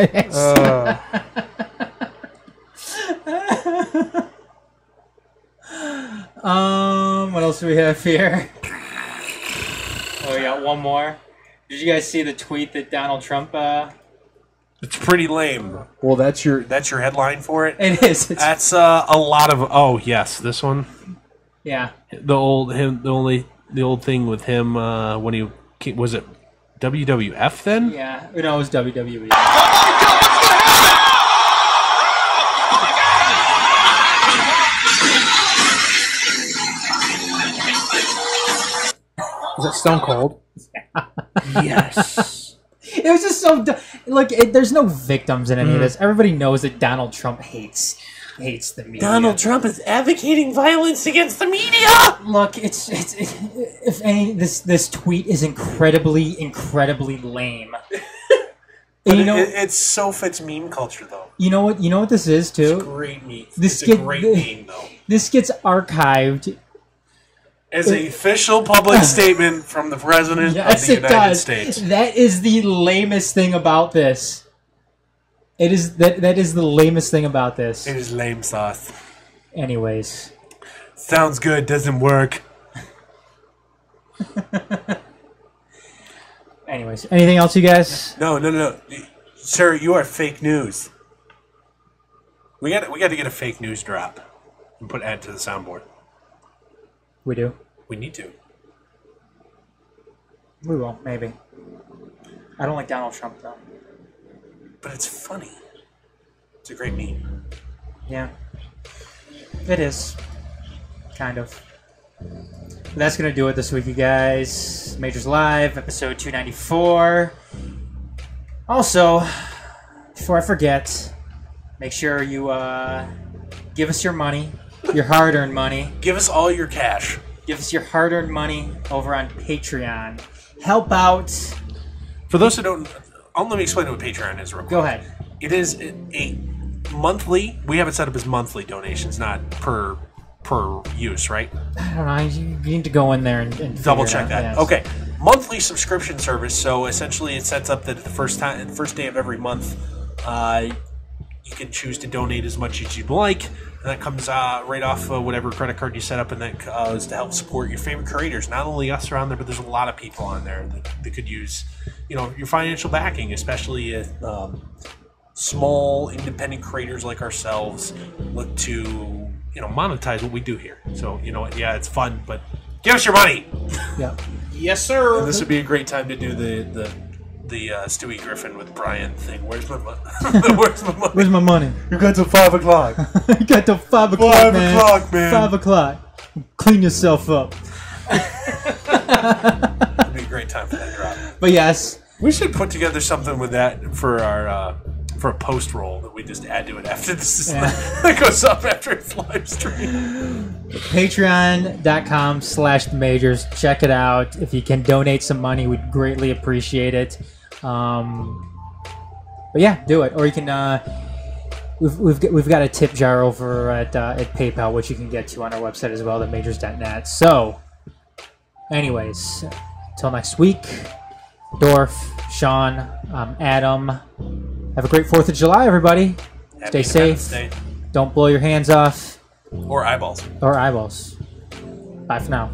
What else do we have here? Oh, we got one more. Did you guys see the tweet that Donald Trump? It's pretty lame. Well, that's your headline for it. It is. It's, That's a lot of. Oh yes, this one. yeah. The old thing with him when he was it WWF then? Yeah. No, it was WWE. Is it Stone Cold? Yes. It was just so. Look, there's no victims in any of this. Everybody knows that Donald Trump hates hates the media. Donald Trump is advocating violence against the media. Look, if any, this tweet is incredibly lame. But you know, it so fits meme culture, though. You know what this is too. It's great meme. It's a great meme, though. This gets archived as an official public statement from the President of the United States. That is the lamest thing about this. It is that is the lamest thing about this. It is lame sauce. Anyways. Sounds good, doesn't work. Anyways, anything else, you guys? No. Sir, you are fake news. We got to get a fake news drop and add to the soundboard. We do. We need to. We will, maybe. I don't like Donald Trump, though. But it's funny. It's a great meme. Yeah. It is. Kind of. But that's going to do it this week, you guys. Majors Live, episode 294. Also, before I forget, make sure you give us your money, your hard-earned money. Give us all your cash. Give us your hard-earned money over on Patreon. Help out. For those who don't, let me explain what Patreon is real quick. Go ahead. It is a monthly. We have it set up as monthly donations, not per use, right? I don't know. You need to go in there and double check that. Yes. Okay, monthly subscription service. So essentially, it sets up that the first day of every month, you can choose to donate as much as you'd like, and that comes right off whatever credit card you set up, and that is to help support your favorite creators. Not only us are on there, but there's a lot of people on there that could use, your financial backing, especially if small independent creators like ourselves look to monetize what we do here. So yeah, it's fun, but give us your money. Yeah. Yes, sir. And this would be a great time to do the Stewie Griffin with Brian thing. Where's my money? Where's my money? Where's my money? You got till 5 o'clock. You got till 5 o'clock, 5 man. o'clock, man. 5 o'clock. Clean yourself up. It'd be a great time for that drop. But yes, we should put together something with that for our for a post roll that we just add to it after this that goes up after it's live stream. Patreon.com/themajors. Check it out. If you can donate some money, we'd greatly appreciate it. But yeah, do it. Or you can. We've got a tip jar over at PayPal, which you can get to on our website as well, themajors.net. So, anyways, until next week, Dorf, Shawn, Adam. Have a great 4th of July, everybody. Happy Stay safe. Don't blow your hands off. Or eyeballs. Or eyeballs. Bye for now.